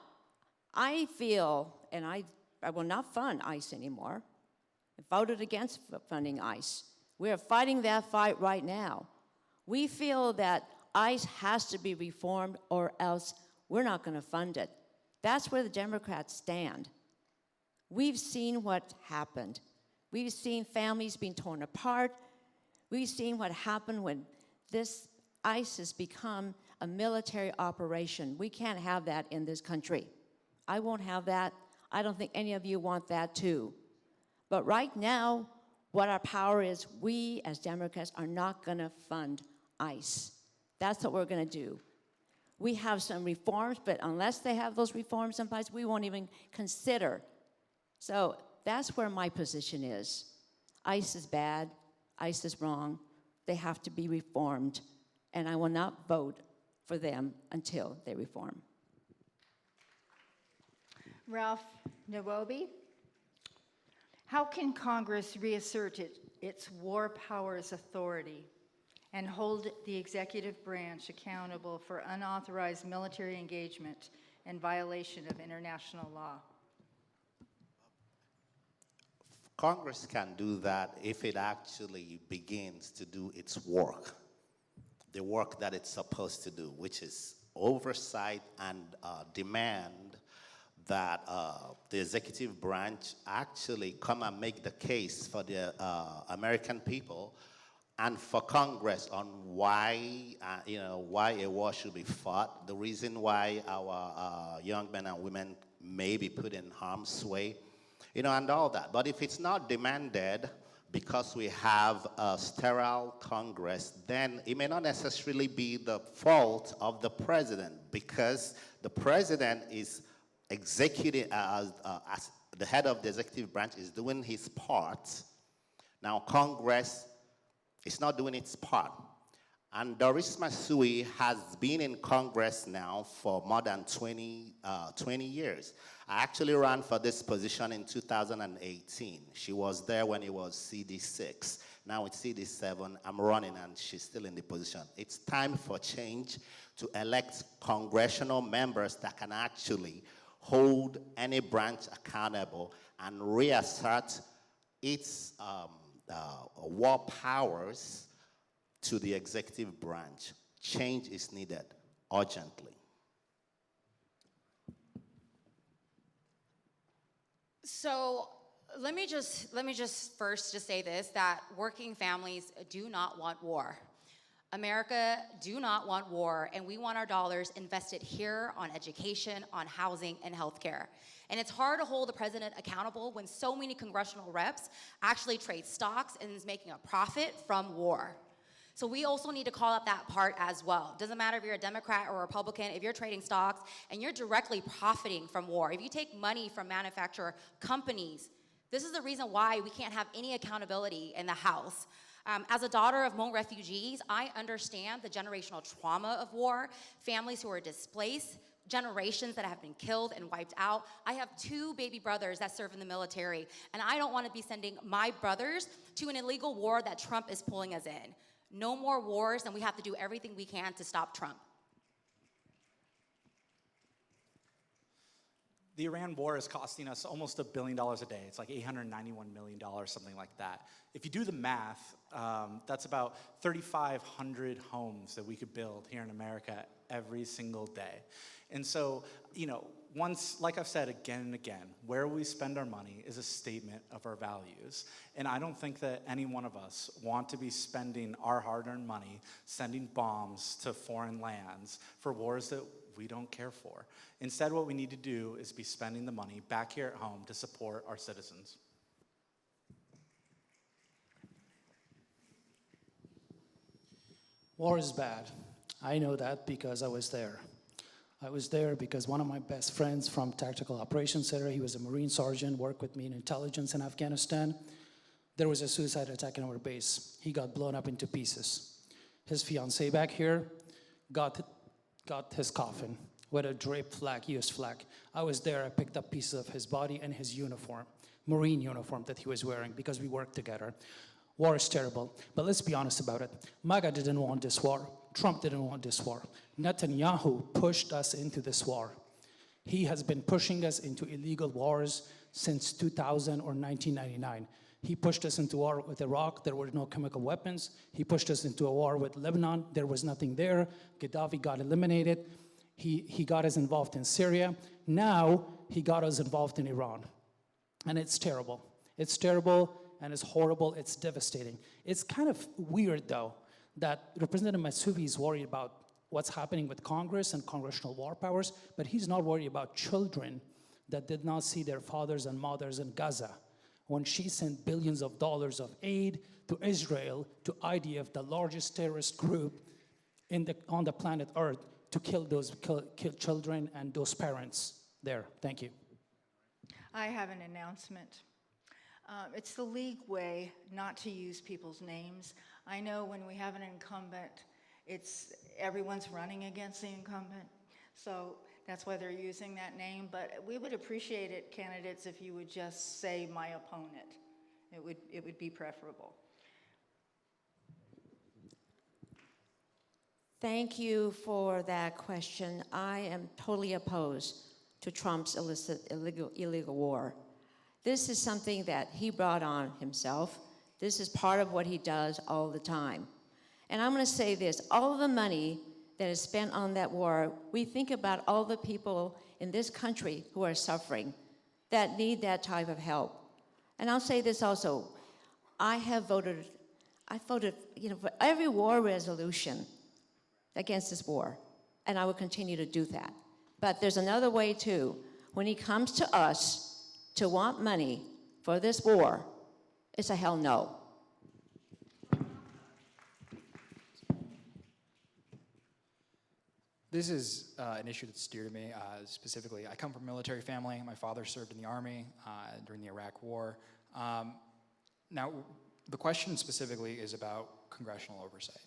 I feel, and I will not fund ICE anymore. I voted against funding ICE. We are fighting that fight right now. We feel that ICE has to be reformed or else we're not going to fund it. That's where the Democrats stand. We've seen what happened. We've seen families being torn apart. We've seen what happened when this ICE has become a military operation. We can't have that in this country. I won't have that. I don't think any of you want that too. But right now, what our power is, we as Democrats are not going to fund ICE. That's what we're going to do. We have some reforms, but unless they have those reforms in place, we won't even consider. So that's where my position is. ICE is bad. ICE is wrong. They have to be reformed. And I will not vote for them until they reform. Ralph Nwobi, how can Congress reassert its war powers authority and hold the executive branch accountable for unauthorized military engagement and violation of international law. Congress can do that if it actually begins to do its work, the work that it's supposed to do, which is oversight and demand that the executive branch actually come and make the case for the American people and for Congress on why, why a war should be fought, the reason why our young men and women may be put in harm's way, and all that. But if it's not demanded because we have a sterile Congress, then it may not necessarily be the fault of the president, because the president is executing, as the head of the executive branch is doing his part. Now Congress is not doing its part. And Doris Matsui has been in Congress now for more than 20 years. I actually ran for this position in 2018. She was there when it was CD6. Now it's CD7. I'm running and she's still in the position. It's time for change to elect congressional members that can actually hold any branch accountable and reassert its war powers to the executive branch. Change is needed urgently. So let me just first just say this, that working families do not want war. America do not want war, and we want our dollars invested here on education, on housing, and healthcare. And it's hard to hold the president accountable when so many congressional reps actually trade stocks and is making a profit from war. So we also need to call out that part as well. Doesn't matter if you're a Democrat or a Republican, if you're trading stocks and you're directly profiting from war, if you take money from manufacturer companies, this is the reason why we can't have any accountability in the House. As a daughter of Hmong refugees, I understand the generational trauma of war, families who are displaced, generations that have been killed and wiped out. I have 2 baby brothers that serve in the military, and I don't want to be sending my brothers to an illegal war that Trump is pulling us in. No more wars, and we have to do everything we can to stop Trump. The Iran war is costing us almost $1 billion a day. It's like $891 million, something like that. If you do the math, that's about 3,500 homes that we could build here in America every single day. And so, once, like I've said again and again, where we spend our money is a statement of our values. And I don't think that any one of us want to be spending our hard-earned money sending bombs to foreign lands for wars that we don't care for. Instead, what we need to do is be spending the money back here at home to support our citizens. War is bad. I know that because I was there. I was there because one of my best friends from Tactical Operations Center, he was a Marine sergeant, worked with me in intelligence in Afghanistan. There was a suicide attack in our base. He got blown up into pieces. His fiancée back here got his coffin with a draped flag, US flag. I was there, I picked up pieces of his body and his uniform, Marine uniform that he was wearing because we worked together. War is terrible, but let's be honest about it. MAGA didn't want this war. Trump didn't want this war. Netanyahu pushed us into this war. He has been pushing us into illegal wars since 2000 or 1999. He pushed us into war with Iraq. There were no chemical weapons. He pushed us into a war with Lebanon. There was nothing there. Gaddafi got eliminated. He got us involved in Syria. Now he got us involved in Iran. And it's terrible. It's terrible and it's horrible. It's devastating. It's kind of weird, though, that Representative Matsui is worried about what's happening with Congress and congressional war powers, but he's not worried about children that did not see their fathers and mothers in Gaza when she sent billions of dollars of aid to Israel, to IDF, the largest terrorist group on the planet Earth, to kill children and those parents there. Thank you. I have an announcement. It's the league way not to use people's names. I know when we have an incumbent, everyone's running against the incumbent, so that's why they're using that name. But we would appreciate it, candidates, if you would just say my opponent. It would be preferable. Thank you for that question. I am totally opposed to Trump's illegal war. This is something that he brought on himself. This is part of what he does all the time. And I'm going to say this, all of the money that is spent on that war, we think about all the people in this country who are suffering, that need that type of help. And I'll say this also, I voted for every war resolution against this war, and I will continue to do that. But there's another way too. When it comes to us to want money for this war, it's a hell no. This is an issue that's dear to me specifically. I come from a military family. My father served in the Army during the Iraq War. Now, the question specifically is about congressional oversight,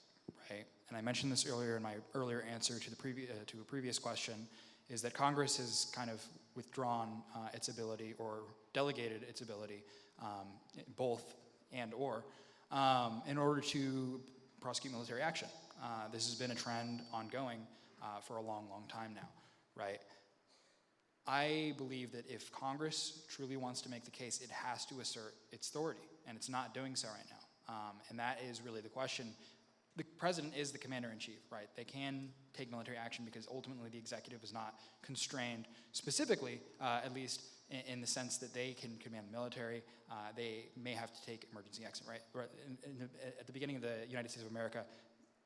right? And I mentioned this earlier in my earlier answer to a previous question, is that Congress has kind of withdrawn its ability or delegated its ability, both and or, in order to prosecute military action. This has been a trend ongoing for a long, long time now, right? I believe that if Congress truly wants to make the case, it has to assert its authority, and it's not doing so right now. And that is really the question. The president is the commander-in-chief, right? They can take military action because ultimately the executive is not constrained, specifically, at least in the sense that they can command the military. They may have to take emergency action, right? At the beginning of the United States of America,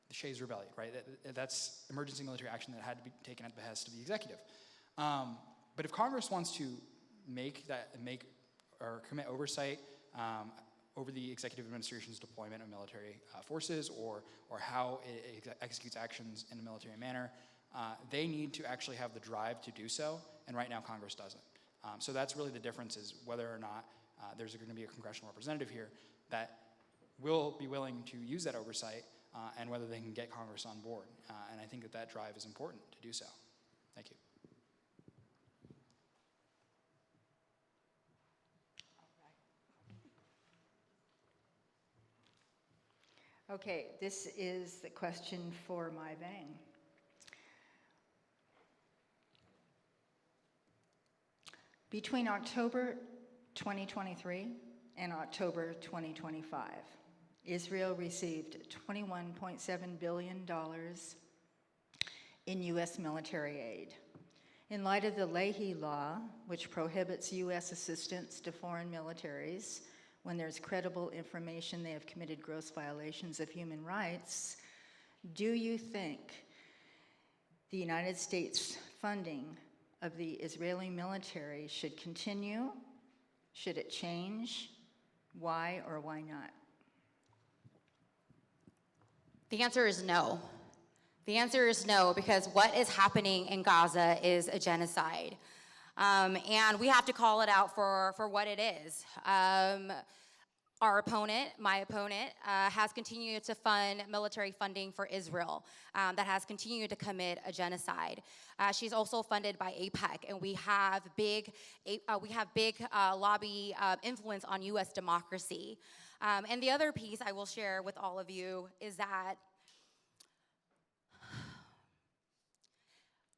the Shays Rebellion, right? That's emergency military action that had to be taken at the behest of the executive. But if Congress wants to commit oversight over the executive administration's deployment of military forces or how it executes actions in a military manner, they need to actually have the drive to do so, and right now Congress doesn't. So that's really the difference, is whether or not there's going to be a congressional representative here that will be willing to use that oversight and whether they can get Congress on board. And I think that drive is important to do so. Thank you. Okay, this is the question for my Vang. Between October 2023 and October 2025, Israel received $21.7 billion in U.S. military aid. In light of the Leahy Law, which prohibits U.S. assistance to foreign militaries when there's credible information they have committed gross violations of human rights, do you think the United States funding of the Israeli military should continue? Should it change? Why or why not? The answer is no. The answer is no, because what is happening in Gaza is a genocide. And we have to call it out for what it is. Our opponent, my opponent, has continued to fund military funding for Israel that has continued to commit a genocide. She's also funded by AIPAC, and we have big lobby influence on U.S. democracy. And the other piece I will share with all of you is that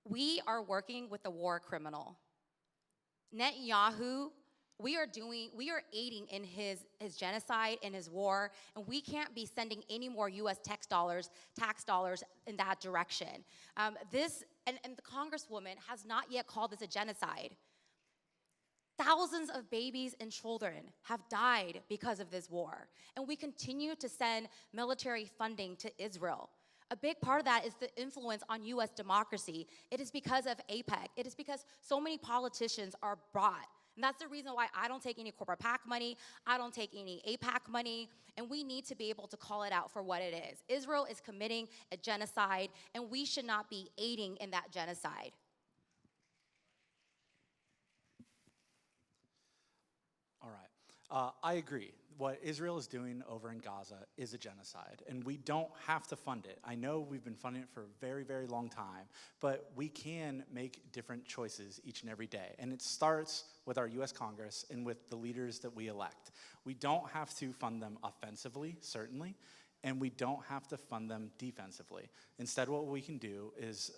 we are working with the war criminal. Netanyahu, we are aiding in his genocide, in his war, and we can't be sending any more U.S. tax dollars in that direction. And the Congresswoman has not yet called this a genocide. Thousands of babies and children have died because of this war, and we continue to send military funding to Israel. A big part of that is the influence on U.S. democracy. It is because of AIPAC. It is because so many politicians are brought. And that's the reason why I don't take any corporate PAC money. I don't take any AIPAC money. And we need to be able to call it out for what it is. Israel is committing a genocide, and we should not be aiding in that genocide. All right. I agree. What Israel is doing over in Gaza is a genocide, and we don't have to fund it. I know we've been funding it for a very, very long time, but we can make different choices each and every day. And it starts with our U.S. Congress and with the leaders that we elect. We don't have to fund them offensively, certainly. and we don't have to fund them defensively. Instead, what we can do is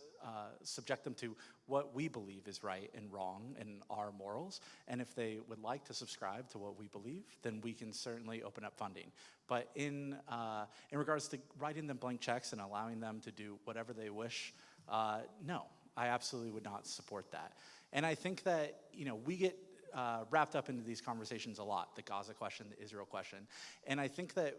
subject them to what we believe is right and wrong in our morals. And if they would like to subscribe to what we believe, then we can certainly open up funding. But in regards to writing them blank checks and allowing them to do whatever they wish, no, I absolutely would not support that. And I think that, we get wrapped up into these conversations a lot, the Gaza question, the Israel question. And I think that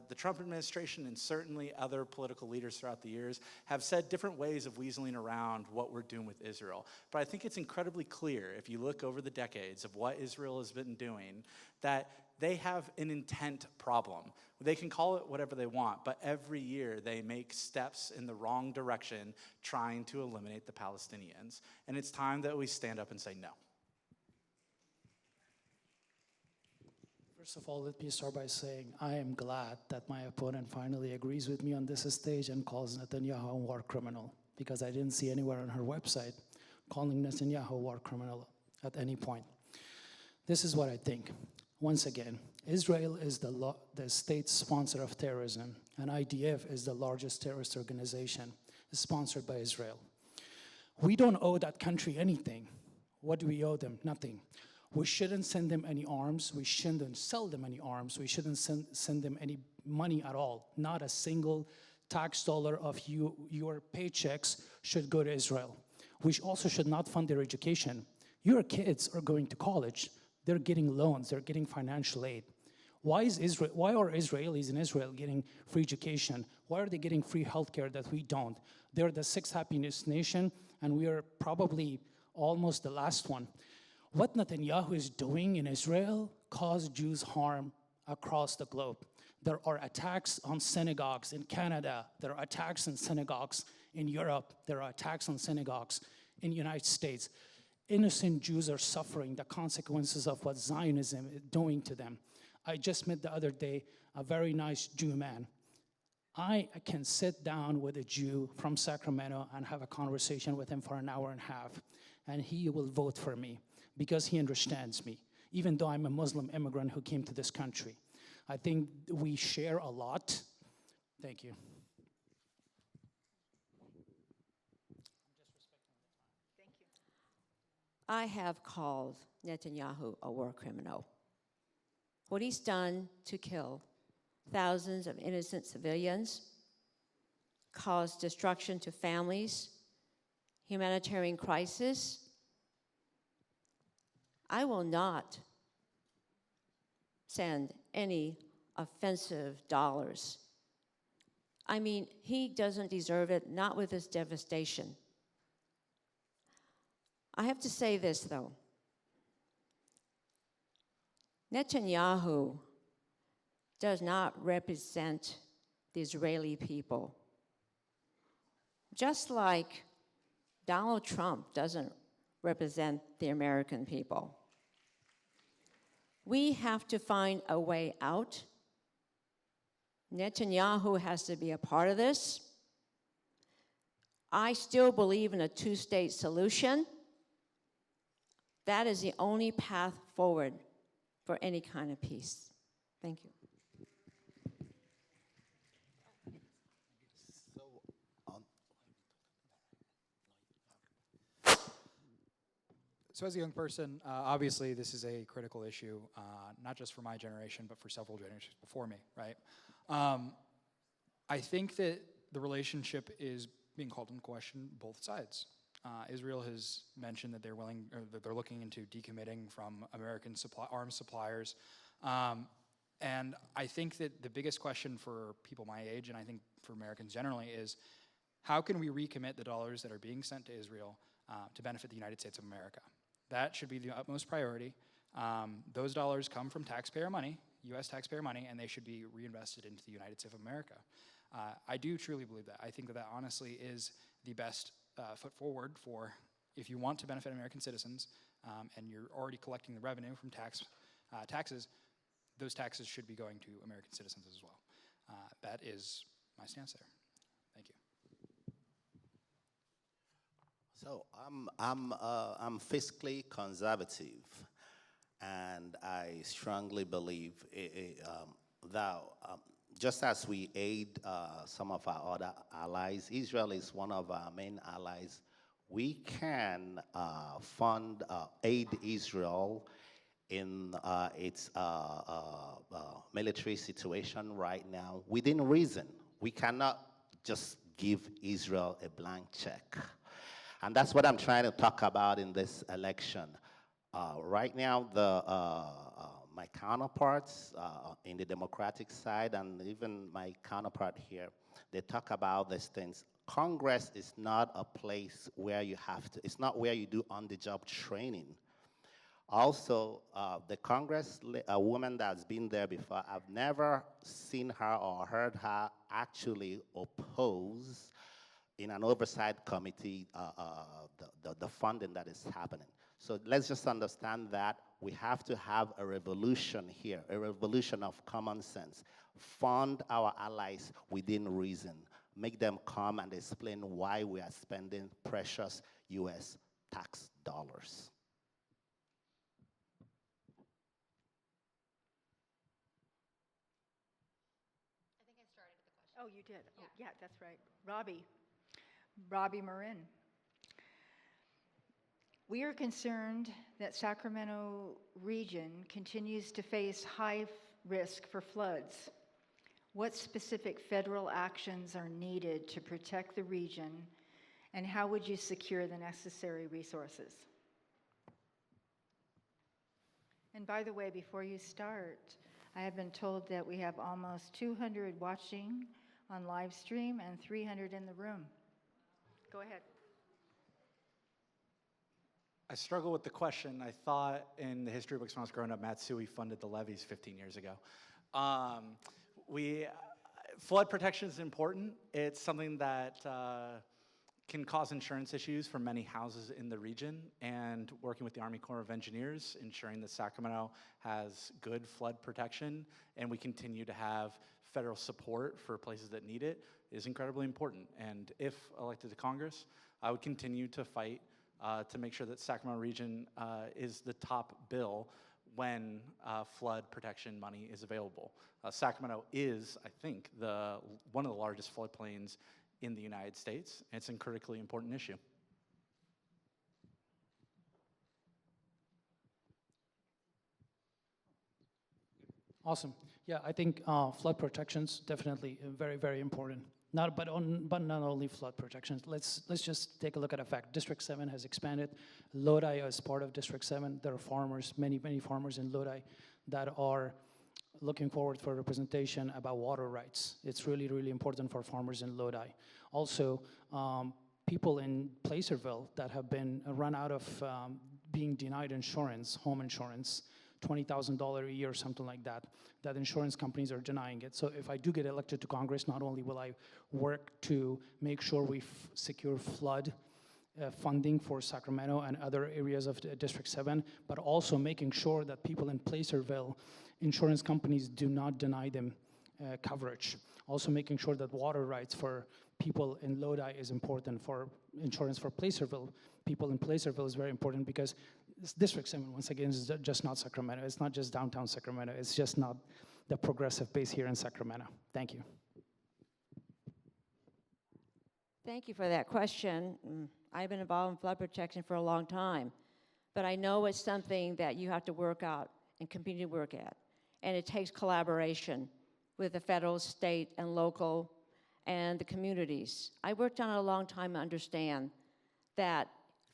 the Trump administration and certainly other political leaders throughout the years have said different ways of weaseling around what we're doing with Israel. But I think it's incredibly clear, if you look over the decades of what Israel has been doing, that they have an intent problem. They can call it whatever they want, but every year they make steps in the wrong direction trying to eliminate the Palestinians. And it's time that we stand up and say no. First of all, let me start by saying I am glad that my opponent finally agrees with me on this stage and calls Netanyahu a war criminal, because I didn't see anywhere on her website calling Netanyahu a war criminal at any point. This is what I think. Once again, Israel is the state sponsor of terrorism, and IDF is the largest terrorist organization sponsored by Israel. We don't owe that country anything. What do we owe them? Nothing. We shouldn't send them any arms. We shouldn't sell them any arms. We shouldn't send them any money at all. Not a single tax dollar of your paychecks should go to Israel. We also should not fund their education. Your kids are going to college. They're getting loans. They're getting financial aid. Why are Israelis in Israel getting free education? Why are they getting free healthcare that we don't? They're the sixth happiest nation, and we are probably almost the last one. What Netanyahu is doing in Israel caused Jews harm across the globe. There are attacks on synagogues in Canada. There are attacks on synagogues in Europe. There are attacks on synagogues in the United States. Innocent Jews are suffering the consequences of what Zionism is doing to them. I just met the other day a very nice Jew man. I can sit down with a Jew from Sacramento and have a conversation with him for an hour and a half, and he will vote for me because he understands me, even though I'm a Muslim immigrant who came to this country. I think we share a lot. Thank you. Thank you. I have called Netanyahu a war criminal. What he's done to kill thousands of innocent civilians, cause destruction to families, humanitarian crisis, I will not send any offensive dollars. I mean, he doesn't deserve it, not with this devastation. I have to say this, though. Netanyahu does not represent the Israeli people. Just like Donald Trump doesn't represent the American people. We have to find a way out. Netanyahu has to be a part of this. I still believe in a two-state solution. That is the only path forward for any kind of peace. Thank you. So as a young person, obviously this is a critical issue, not just for my generation, but for several generations before me, right? I think that the relationship is being called into question both sides. Israel has mentioned that they're willing, or that they're looking into decommitting from American arms suppliers. And I think that the biggest question for people my age, and I think for Americans generally, is how can we recommit the dollars that are being sent to Israel to benefit the United States of America? That should be the utmost priority. Those dollars come from taxpayer money, US taxpayer money, and they should be reinvested into the United States of America. I do truly believe that. I think that that honestly is the best foot forward for, if you want to benefit American citizens, and you're already collecting the revenue from taxes, those taxes should be going to American citizens as well. That is my stance there. Thank you. So I'm fiscally conservative, and I strongly believe that just as we aid some of our other allies, Israel is one of our main allies. We can fund, aid Israel in its military situation right now within reason. We cannot just give Israel a blank check. And that's what I'm trying to talk about in this election. Right now, my counterparts in the Democratic side and even my counterpart here, they talk about these things. Congress is not a place where you have to, it's not where you do on-the-job training. Also, the Congress woman that's been there before, I've never seen her or heard her actually oppose in an oversight committee the funding that is happening. So let's just understand that we have to have a revolution here, a revolution of common sense. Fund our allies within reason. Make them come and explain why we are spending precious US tax dollars. I think I started with the question. Oh, you did? Oh, yeah, that's right. Robby Morin. We are concerned that Sacramento region continues to face high risk for floods. What specific federal actions are needed to protect the region, and how would you secure the necessary resources? And by the way, before you start, I have been told that we have almost 200 watching on live stream and 300 in the room. Go ahead. I struggle with the question. I thought in the history books when I was growing up, Matsui funded the levees 15 years ago. Flood protection is important. It's something that can cause insurance issues for many houses in the region, and working with the Army Corps of Engineers, ensuring that Sacramento has good flood protection and we continue to have federal support for places that need it is incredibly important. And if elected to Congress, I would continue to fight to make sure that Sacramento region is the top bill when flood protection money is available. Sacramento is, I think, one of the largest floodplains in the United States. It's a critically important issue. Awesome. Yeah, I think flood protection's definitely very, very important. But not only flood protections. Let's just take a look at a fact. District 7 has expanded. Lodi is part of District 7. There are farmers, many farmers in Lodi that are looking forward for representation about water rights. It's really, really important for farmers in Lodi. Also, people in Placerville that have been run out of being denied insurance, home insurance, $20,000 a year, something like that, that insurance companies are denying it. So if I do get elected to Congress, not only will I work to make sure we secure flood funding for Sacramento and other areas of District 7, but also making sure that people in Placerville, insurance companies do not deny them coverage. Also making sure that water rights for people in Lodi is important. For insurance for Placerville, people in Placerville is very important, because District 7, once again, is just not Sacramento. It's not just downtown Sacramento. It's just not the progressive base here in Sacramento. Thank you. Thank you for that question. I've been involved in flood protection for a long time, but I know it's something that you have to work out and continue to work at. And it takes collaboration with the federal, state, and local, and the communities. I worked on it a long time to understand that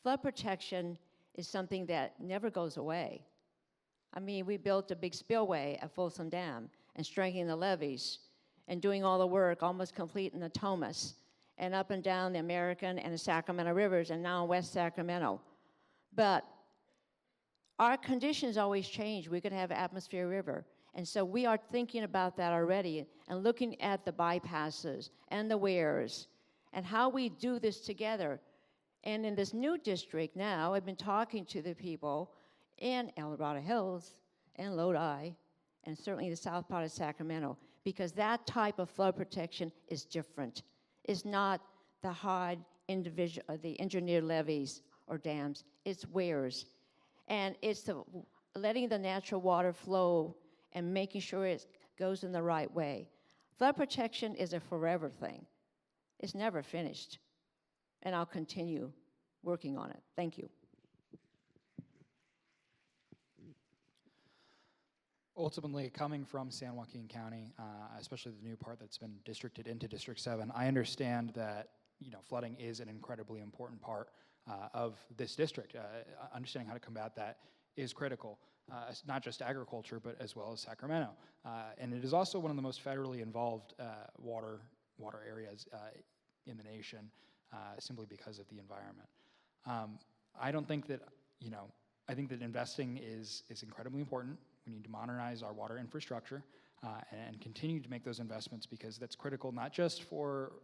flood protection is something that never goes away. I mean, we built a big spillway at Folsom Dam and strengthening the levees and doing all the work, almost complete in the Thomas, and up and down the American and the Sacramento rivers, and now in West Sacramento. But our conditions always change. We could have atmosphere river. And so we are thinking about that already and looking at the bypasses and the weirs and how we do this together. And in this new district now, I've been talking to the people in El Dorado Hills and Lodi and certainly the south part of Sacramento, because that type of flood protection is different. It's not the hard the engineered levees or dams, it's weirs. And it's letting the natural water flow and making sure it goes in the right way. Flood protection is a forever thing. It's never finished. And I'll continue working on it. Thank you. Ultimately, coming from San Joaquin County, especially the new part that's been districted into District 7, I understand that flooding is an incredibly important part of this district. Understanding how to combat that is critical, not just agriculture, but as well as Sacramento. And it is also one of the most federally involved water areas in the nation, simply because of the environment. I don't think that, I think that investing is incredibly important. We need to modernize our water infrastructure and continue to make those investments, because that's critical not just for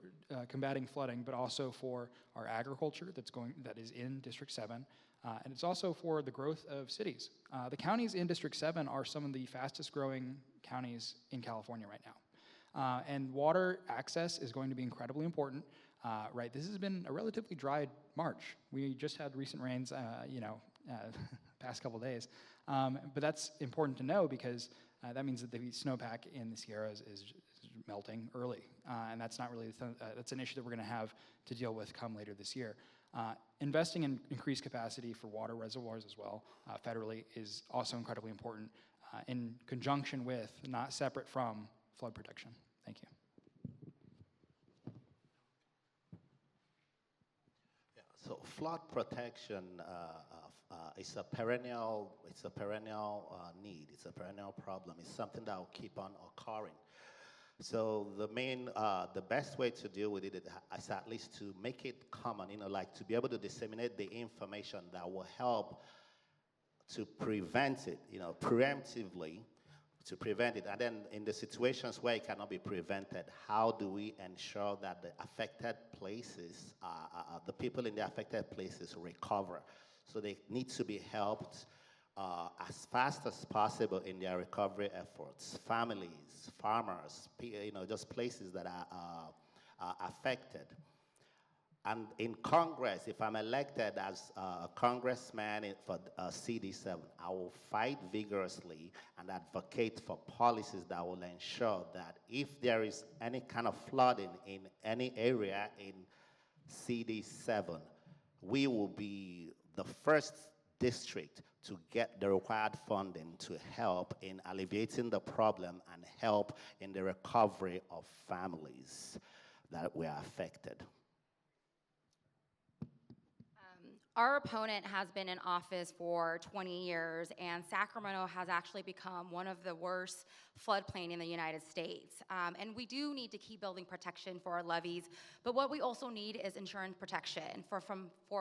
combating flooding, but also for our agriculture that is in District 7, and it's also for the growth of cities. The counties in District 7 are some of the fastest growing counties in California right now. And water access is going to be incredibly important. Right, this has been a relatively dry March. We just had recent rains, past couple days. But that's important to know, because that means that the snowpack in the Sierras is melting early. And that's not really, that's an issue that we're gonna have to deal with come later this year. Investing in increased capacity for water reservoirs as well, federally, is also incredibly important in conjunction with, not separate from, flood protection. Thank you. So flood protection is a perennial need. It's a perennial problem. It's something that will keep on occurring. So the best way to deal with it is at least to make it common, like to be able to disseminate the information that will help to prevent it, preemptively, to prevent it. And then in the situations where it cannot be prevented, how do we ensure that the affected places, the people in the affected places recover? So they need to be helped as fast as possible in their recovery efforts. Families, farmers, just places that are affected. And in Congress, if I'm elected as a congressman for CD7, I will fight vigorously and advocate for policies that will ensure that if there is any kind of flooding in any area in CD7, we will be the first district to get the required funding to help in alleviating the problem and help in the recovery of families that were affected. Our opponent has been in office for 20 years, and Sacramento has actually become one of the worst floodplain in the United States. And we do need to keep building protection for our levees, but what we also need is insurance protection for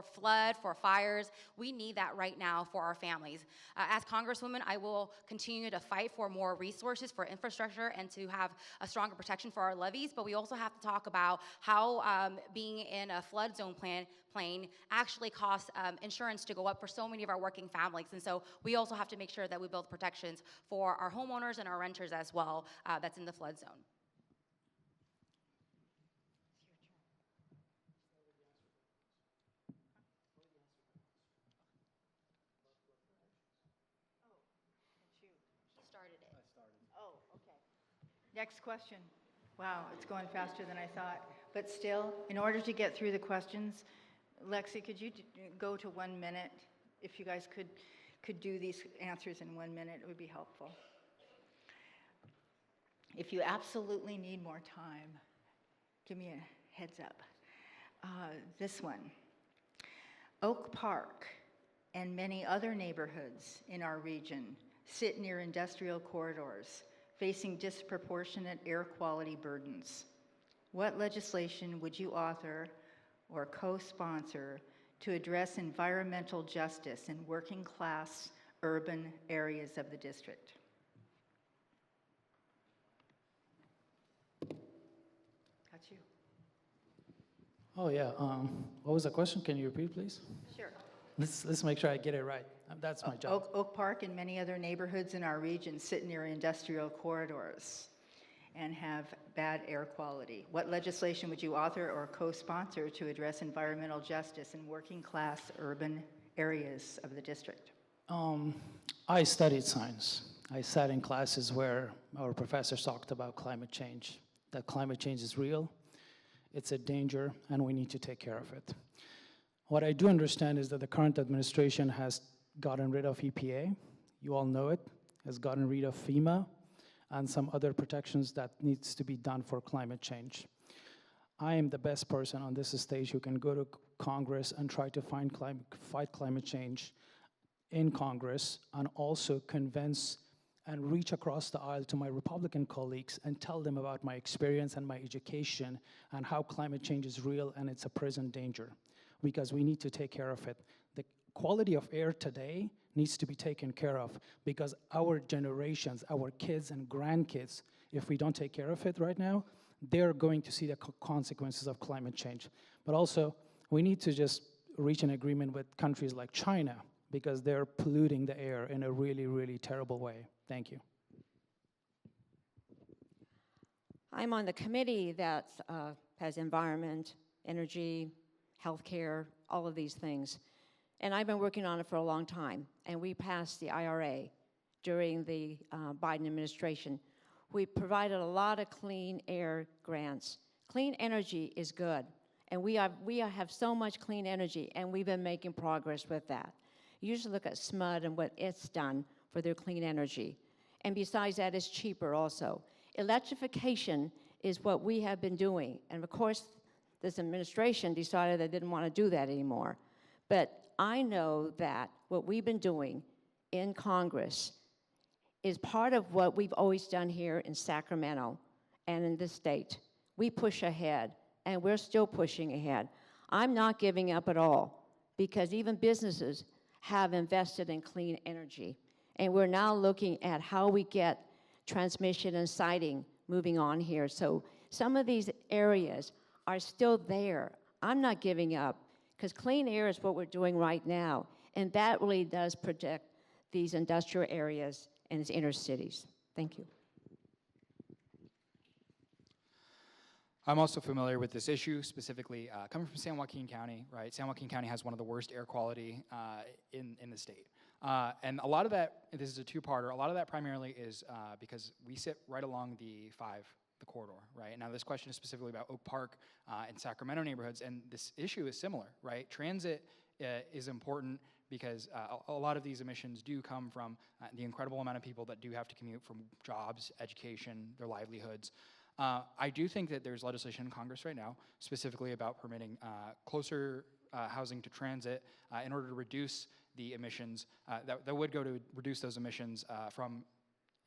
flood, for fires. We need that right now for our families. As Congresswoman, I will continue to fight for more resources for infrastructure and to have a stronger protection for our levees, but we also have to talk about how being in a flood zone plain actually costs insurance to go up for so many of our working families. And so we also have to make sure that we build protections for our homeowners and our renters as well that's in the flood zone. She started it. I started. Oh, okay. Next question. Wow, it's going faster than I thought. But still, in order to get through the questions, Lexi, could you go to 1 minute? If you guys could do these answers in 1 minute, it would be helpful. If you absolutely need more time, give me a heads up. This one. Oak Park and many other neighborhoods in our region sit near industrial corridors, facing disproportionate air quality burdens. What legislation would you author or co-sponsor to address environmental justice in working class urban areas of the district? Got you. Oh, yeah. What was the question? Can you repeat, please? Sure. Let's make sure I get it right. That's my job. Oak Park and many other neighborhoods in our region sit near industrial corridors and have bad air quality. What legislation would you author or co-sponsor to address environmental justice in working class urban areas of the district? I studied science. I sat in classes where our professors talked about climate change. that climate change is real, it's a danger, and we need to take care of it. What I do understand is that the current administration has gotten rid of EPA, you all know it, has gotten rid of FEMA, and some other protections that needs to be done for climate change. I am the best person on this stage who can go to Congress and try to fight climate change in Congress, and also convince and reach across the aisle to my Republican colleagues and tell them about my experience and my education and how climate change is real and it's a present danger, because we need to take care of it. The quality of air today needs to be taken care of, because our generations, our kids and grandkids, if we don't take care of it right now, they're going to see the consequences of climate change. But also, we need to just reach an agreement with countries like China, because they're polluting the air in a really, really terrible way. Thank you. I'm on the committee that has environment, energy, healthcare, all of these things. And I've been working on it for a long time. And we passed the IRA during the Biden administration. We provided a lot of clean air grants. Clean energy is good. And we have so much clean energy, and we've been making progress with that. You should look at SMUD and what it's done for their clean energy. And besides that, it's cheaper also. Electrification is what we have been doing. And of course, this administration decided they didn't want to do that anymore. But I know that what we've been doing in Congress is part of what we've always done here in Sacramento and in this state. We push ahead, and we're still pushing ahead. I'm not giving up at all, because even businesses have invested in clean energy. And we're now looking at how we get transmission and siting moving on here. So some of these areas are still there. I'm not giving up, because clean air is what we're doing right now. And that really does protect these industrial areas and its inner cities. Thank you. I'm also familiar with this issue, specifically coming from San Joaquin County, right? San Joaquin County has one of the worst air quality in the state. And a lot of that, this is a two-parter, a lot of that primarily is because we sit right along the corridor, right? Now this question is specifically about Oak Park and Sacramento neighborhoods, and this issue is similar, right? Transit is important because a lot of these emissions do come from the incredible amount of people that do have to commute from jobs, education, their livelihoods. I do think that there's legislation in Congress right now specifically about permitting closer housing to transit in order to reduce the emissions, that would go to reduce those emissions from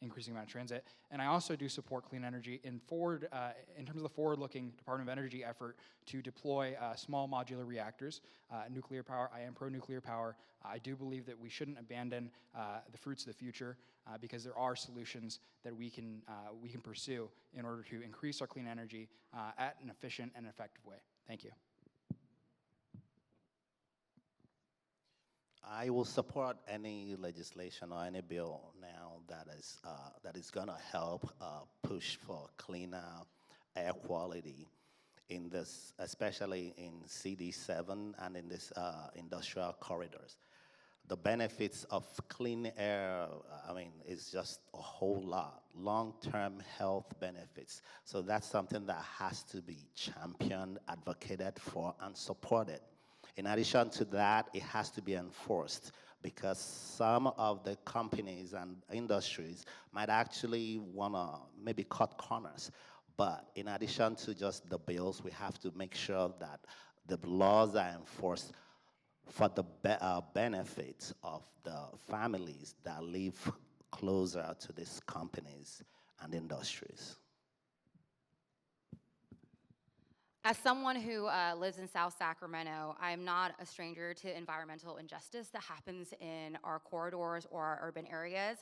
increasing amount of transit. And I also do support clean energy in terms of the forward-looking Department of Energy effort to deploy small modular reactors, nuclear power. I am pro-nuclear power. I do believe that we shouldn't abandon the fruits of the future because there are solutions that we can pursue in order to increase our clean energy at an efficient and effective way. Thank you. I will support any legislation or any bill now that is going to help push for cleaner air quality in this, especially in CD7 and in this industrial corridors. The benefits of clean air, is just a whole lot. Long-term health benefits. So that's something that has to be championed, advocated for, and supported. In addition to that, it has to be enforced, because some of the companies and industries might actually want to maybe cut corners. But in addition to just the bills, we have to make sure that the laws are enforced for the benefit of the families that live closer to these companies and industries. As someone who lives in South Sacramento, I'm not a stranger to environmental injustice that happens in our corridors or our urban areas.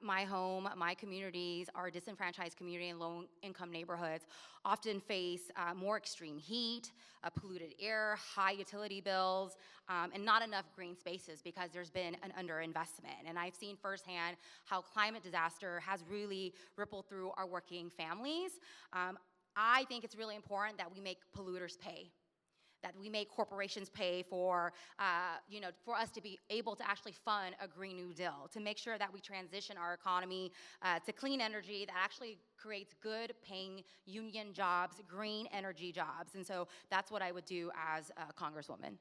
My home, my communities, our disenfranchised community and low-income neighborhoods often face more extreme heat, polluted air, high utility bills, and not enough green spaces because there's been an underinvestment. And I've seen firsthand how climate disaster has really rippled through our working families. I think it's really important that we make polluters pay. that we make corporations pay for, for us to be able to actually fund a Green New Deal, to make sure that we transition our economy to clean energy that actually creates good paying union jobs, green energy jobs. And so that's what I would do as a Congresswoman.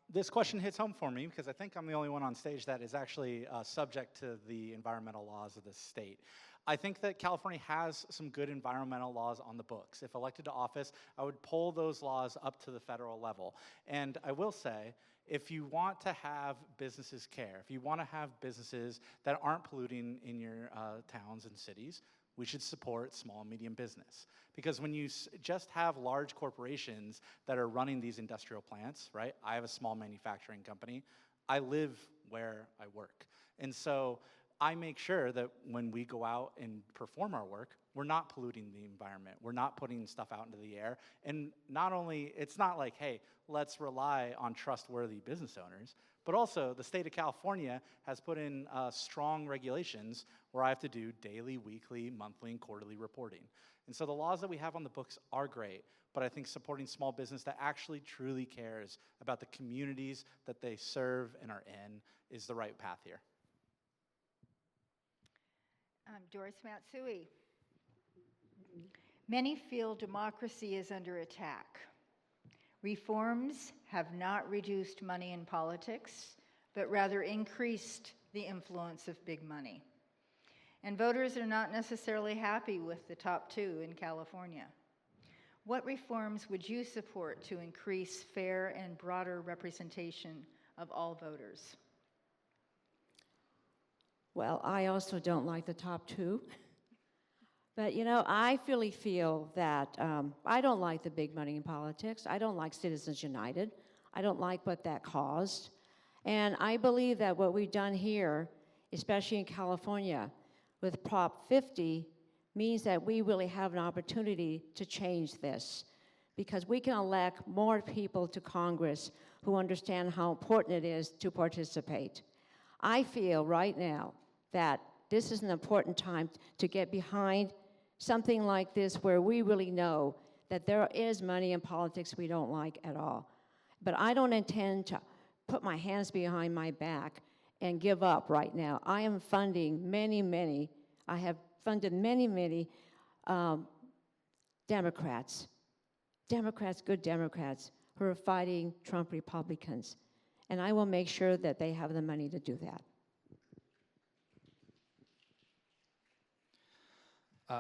This question hits home for me because I think I'm the only one on stage that is actually subject to the environmental laws of the state. I think that California has some good environmental laws on the books. If elected to office, I would pull those laws up to the federal level. And I will say, if you want to have businesses care, if you want to have businesses that aren't polluting in your towns and cities, we should support small and medium business. Because when you just have large corporations that are running these industrial plants, right? I have a small manufacturing company. I live where I work. And so I make sure that when we go out and perform our work, we're not polluting the environment. We're not putting stuff out into the air. And not only, it's not like, hey, let's rely on trustworthy business owners, but also the state of California has put in strong regulations where I have to do daily, weekly, monthly, and quarterly reporting. And so the laws that we have on the books are great, but I think supporting small business that actually truly cares about the communities that they serve and are in is the right path here. Doris Matsui. Many feel democracy is under attack. Reforms have not reduced money in politics, but rather increased the influence of big money. And voters are not necessarily happy with the top two in California. What reforms would you support to increase fair and broader representation of all voters? Well, I also don't like the top two. But, I really feel that I don't like the big money in politics. I don't like Citizens United. I don't like what that caused. And I believe that what we've done here, especially in California, with Prop 50, means that we really have an opportunity to change this, because we can elect more people to Congress who understand how important it is to participate. I feel right now that this is an important time to get behind something like this where we really know that there is money in politics we don't like at all. But I don't intend to put my hands behind my back and give up right now. I am funding many, I have funded many Democrats, good Democrats, who are fighting Trump Republicans. And I will make sure that they have the money to do that.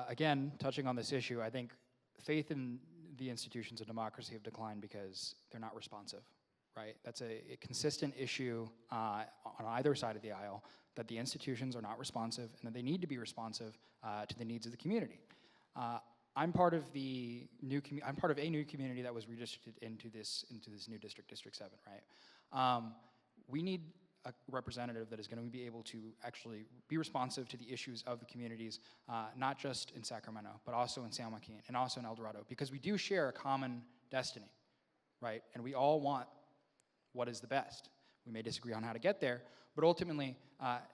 Again, touching on this issue, I think faith in the institutions of democracy have declined because they're not responsive, right? That's a consistent issue on either side of the aisle, that the institutions are not responsive and that they need to be responsive to the needs of the community. I'm part of a new community that was redistricted into this new district, District 7, right? We need a representative that is going to be able to actually be responsive to the issues of the communities, not just in Sacramento, but also in San Joaquin and also in El Dorado, because we do share a common destiny, right? And we all want what is the best. We may disagree on how to get there, but ultimately,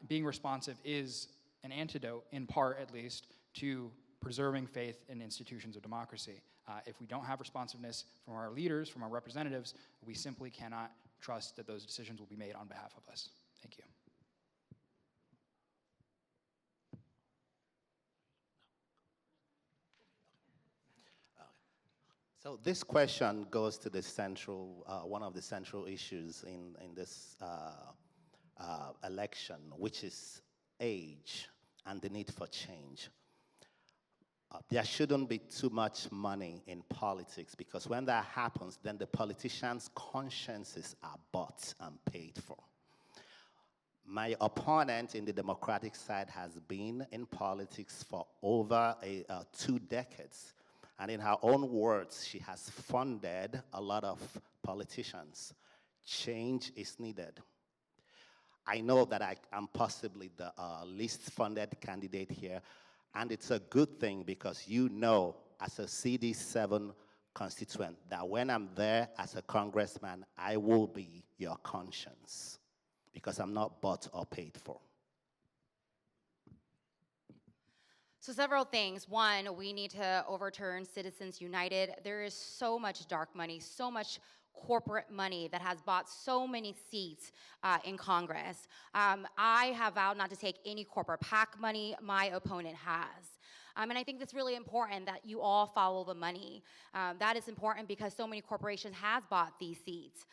being responsive is an antidote, in part at least, to preserving faith in institutions of democracy. If we don't have responsiveness from our leaders, from our representatives, we simply cannot trust that those decisions will be made on behalf of us. Thank you. So this question goes to the central, one of the central issues in this election, which is age and the need for change. There shouldn't be too much money in politics, because when that happens, then the politicians' consciences are bought and paid for. My opponent in the Democratic side has been in politics for over 2 decades. And in her own words, she has funded a lot of politicians. Change is needed. I know that I am possibly the least funded candidate here, and it's a good thing, because you know, as a CD7 constituent, that when I'm there as a congressman, I will be your conscience, because I'm not bought or paid for. So several things. One, we need to overturn Citizens United. There is so much dark money, so much corporate money that has bought so many seats in Congress. I have vowed not to take any corporate PAC money. My opponent has. And I think that's really important that you all follow the money. That is important because so many corporations has bought these seats.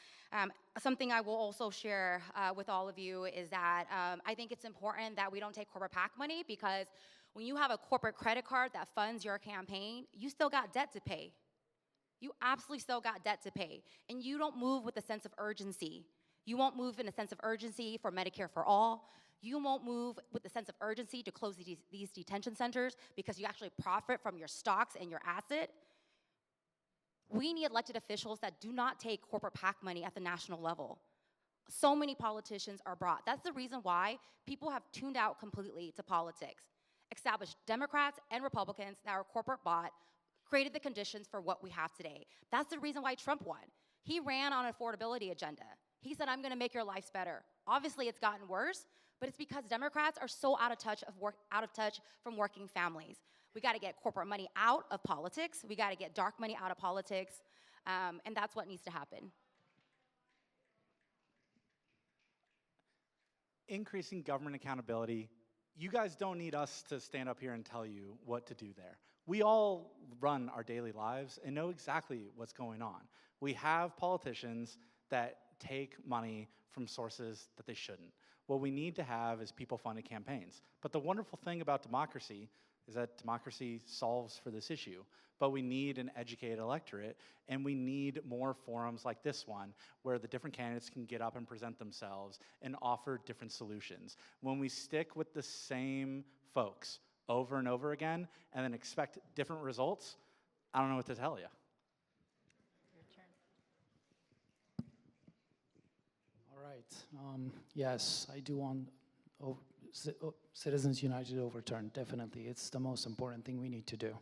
Something I will also share with all of you is that I think it's important that we don't take corporate PAC money, because when you have a corporate credit card that funds your campaign, you still got debt to pay. You absolutely still got debt to pay. And you don't move with a sense of urgency. You won't move in a sense of urgency for Medicare for all. You won't move with a sense of urgency to close these detention centers because you actually profit from your stocks and your asset. We need elected officials that do not take corporate PAC money at the national level. So many politicians are brought. That's the reason why people have tuned out completely to politics. Established Democrats and Republicans that are corporate bought created the conditions for what we have today. That's the reason why Trump won. He ran on an affordability agenda. He said, I'm gonna make your lives better. Obviously, it's gotten worse, but it's because Democrats are so out of touch from working families. We gotta get corporate money out of politics. We gotta get dark money out of politics, and that's what needs to happen. Increasing government accountability. You guys don't need us to stand up here and tell you what to do there. We all run our daily lives and know exactly what's going on. We have politicians that take money from sources that they shouldn't. What we need to have is people-funded campaigns. But the wonderful thing about democracy is that democracy solves for this issue. But we need an educated electorate, and we need more forums like this one where the different candidates can get up and present themselves and offer different solutions. When we stick with the same folks over and over again and then expect different results, I don't know what to tell you. Your turn. All right. Yes, I do want Citizens United overturned, definitely. It's the most important thing we need to do.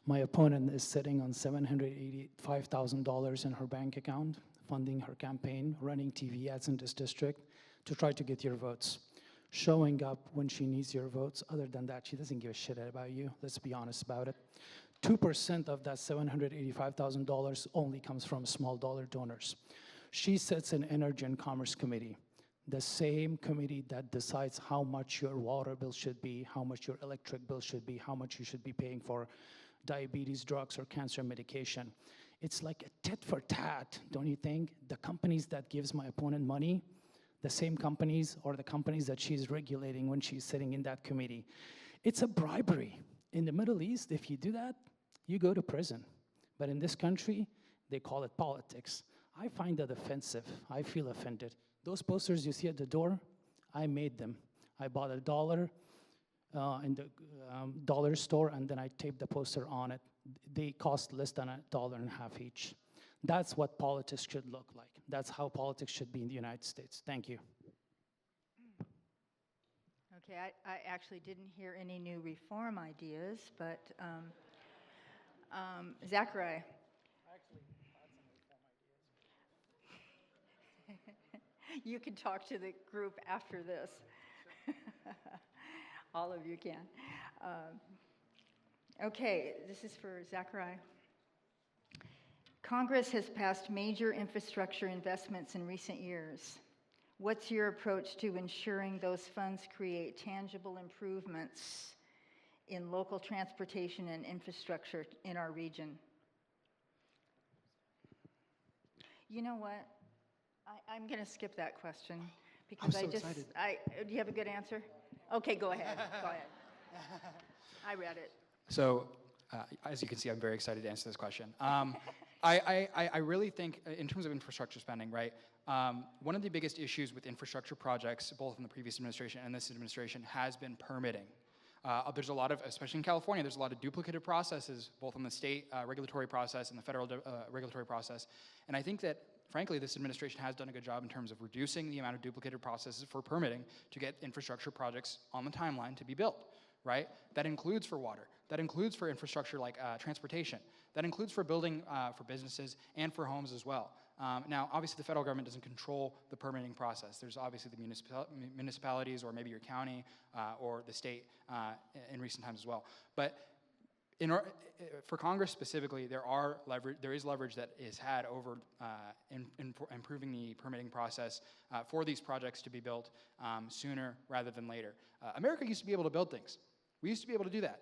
My opponent is sitting on $785,000 in her bank account, funding her campaign, running TV ads in this district to try to get your votes. Showing up when she needs your votes. Other than that, she doesn't give a shit about you. Let's be honest about it. 2% of that $785,000 only comes from small dollar donors. She sits in Energy and Commerce Committee, the same committee that decides how much your water bill should be, how much your electric bill should be, how much you should be paying for diabetes drugs or cancer medication. It's like a tit for tat, don't you think? The companies that gives my opponent money, the same companies or the companies that she's regulating when she's sitting in that committee. It's a bribery. In the Middle East, if you do that, you go to prison. But in this country, they call it politics. I find that offensive. I feel offended. Those posters you see at the door, I made them. I bought $1 in the dollar store, and then I taped the poster on it. They cost less than $1.50 each. That's what politics should look like. That's how politics should be in the United States. Thank you. Okay, I actually didn't hear any new reform ideas, but Zachariah. You can talk to the group after this. All of you can. Okay, this is for Zachariah. Congress has passed major infrastructure investments in recent years. What's your approach to ensuring those funds create tangible improvements in local transportation and infrastructure in our region? You know what? I'm going to skip that question because I'm so excited. Do you have a good answer? Okay, go ahead. Go ahead. I read it. So, as you can see, I'm very excited to answer this question. I really think, in terms of infrastructure spending, right, one of the biggest issues with infrastructure projects, both in the previous administration and this administration, has been permitting. There's a lot of, especially in California, there's a lot of duplicative processes, both on the state regulatory process and the federal regulatory process. And I think that, frankly, this administration has done a good job in terms of reducing the amount of duplicated processes for permitting to get infrastructure projects on the timeline to be built, right? That includes for water. That includes for infrastructure like transportation. That includes for building for businesses and for homes as well. Now, obviously, the federal government doesn't control the permitting process. There's obviously the municipalities, or maybe your county, or the state in recent times as well. But for Congress specifically, there is leverage that is had over improving the permitting process for these projects to be built sooner rather than later. America used to be able to build things. We used to be able to do that.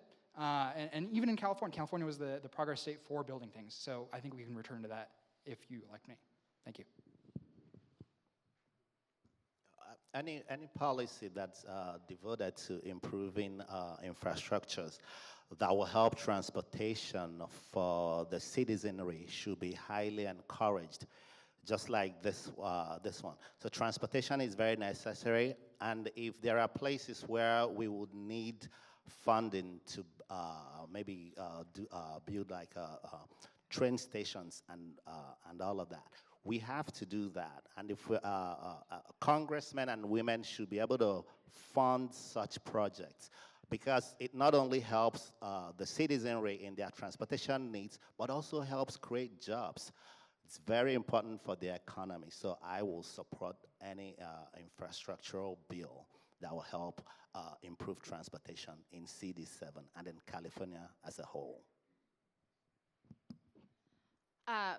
And even in California was the progress state for building things. So I think we can return to that if you elect me. Thank you. Any policy that's devoted to improving infrastructures that will help transportation for the citizenry should be highly encouraged, just like this one. So transportation is very necessary, and if there are places where we would need funding to maybe build like train stations and all of that, we have to do that. And if congressmen and women should be able to fund such projects, because it not only helps the citizenry in their transportation needs, but also helps create jobs. It's very important for the economy. So I will support any infrastructural bill that will help improve transportation in CD7 and in California as a whole.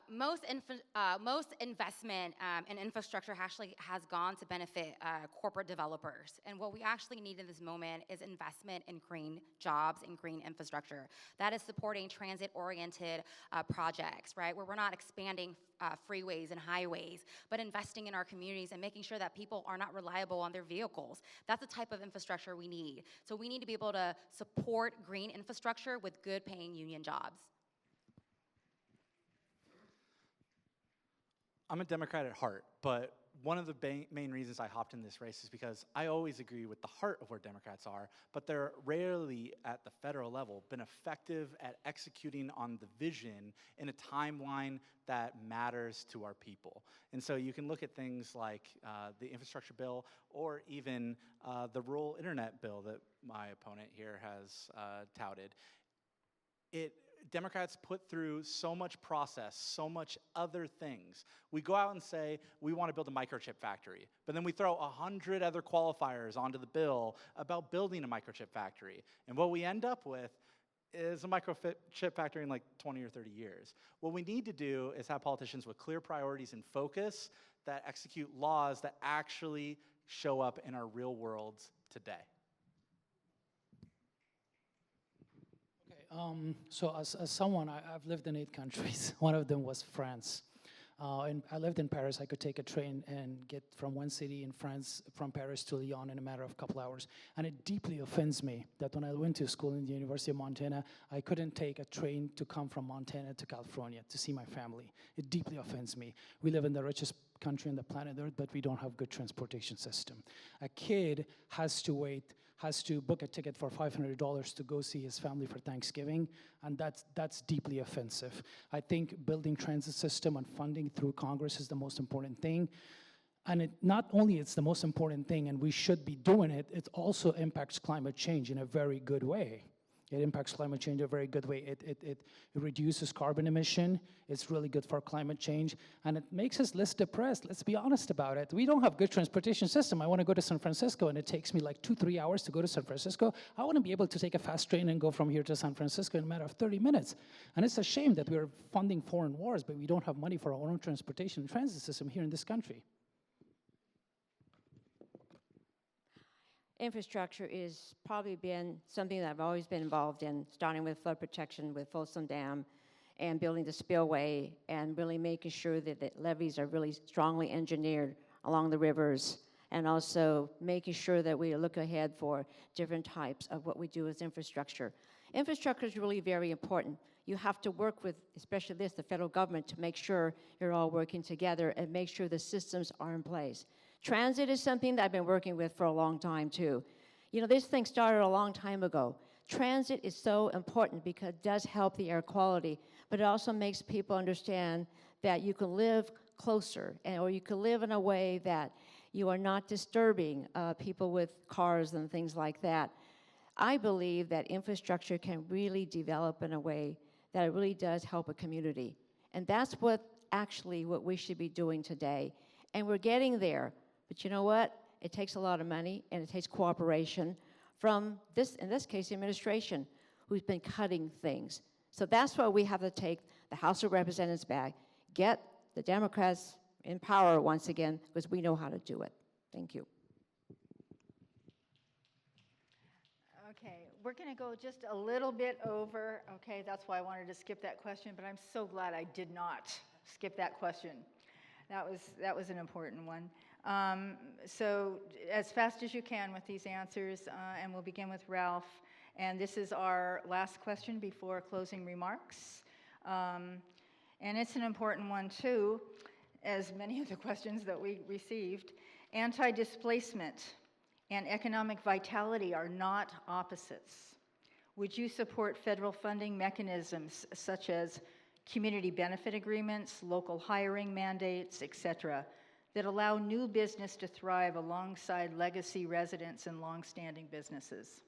Most investment in infrastructure actually has gone to benefit corporate developers. And what we actually need in this moment is investment in green jobs and green infrastructure. That is supporting transit-oriented projects, right? Where we're not expanding freeways and highways, but investing in our communities and making sure that people are not reliable on their vehicles. That's the type of infrastructure we need. So we need to be able to support green infrastructure with good paying union jobs. I'm a Democrat at heart, but one of the main reasons I hopped in this race is because I always agree with the heart of where Democrats are, but they're rarely at the federal level been effective at executing on the vision in a timeline that matters to our people. And so you can look at things like the infrastructure bill, or even the rural internet bill that my opponent here has touted. Democrats put through so much process, so much other things. We go out and say, we want to build a microchip factory, but then we throw 100 other qualifiers onto the bill about building a microchip factory. And what we end up with is a microchip factory in like 20 or 30 years. What we need to do is have politicians with clear priorities and focus that execute laws that actually show up in our real worlds today. So as someone, I've lived in 8 countries. One of them was France. And I lived in Paris. I could take a train and get from one city in France, from Paris to Lyon, in a matter of a couple hours. And it deeply offends me that when I went to school in the University of Montana, I couldn't take a train to come from Montana to California to see my family. It deeply offends me. We live in the richest country on the planet Earth, but we don't have good transportation system. A kid has to book a ticket for $500 to go see his family for Thanksgiving, and that's deeply offensive. I think building transit system and funding through Congress is the most important thing. And not only it's the most important thing, and we should be doing it, it also impacts climate change in a very good way. It impacts climate change in a very good way. It reduces carbon emission. It's really good for climate change. And it makes us less depressed. Let's be honest about it. We don't have good transportation system. I want to go to San Francisco, and it takes me like 2-3 hours to go to San Francisco. I want to be able to take a fast train and go from here to San Francisco in a matter of 30 minutes. And it's a shame that we're funding foreign wars, but we don't have money for our own transportation and transit system here in this country. Infrastructure is probably been something that I've always been involved in, starting with flood protection with Folsom Dam and building the spillway and really making sure that the levees are really strongly engineered along the rivers, and also making sure that we look ahead for different types of what we do as infrastructure. Infrastructure is really very important. You have to work with, especially the federal government, to make sure you're all working together and make sure the systems are in place. Transit is something that I've been working with for a long time, too. You know, this thing started a long time ago. Transit is so important because it does help the air quality, but it also makes people understand that you can live closer, or you can live in a way that you are not disturbing people with cars and things like that. I believe that infrastructure can really develop in a way that it really does help a community. And that's what actually what we should be doing today. And we're getting there. But you know what? It takes a lot of money, and it takes cooperation from this, in this case, the administration, who's been cutting things. So that's why we have to take the House of Representatives back, get the Democrats in power once again, because we know how to do it. Thank you. Okay, we're going to go just a little bit over. Okay, that's why I wanted to skip that question, but I'm so glad I did not skip that question. That was an important one. So as fast as you can with these answers, and we'll begin with Ralph. And this is our last question before closing remarks. And it's an important one too, as many of the questions that we received. Anti-displacement and economic vitality are not opposites. Would you support federal funding mechanisms such as community benefit agreements, local hiring mandates, et cetera, that allow new business to thrive alongside legacy residents and longstanding businesses?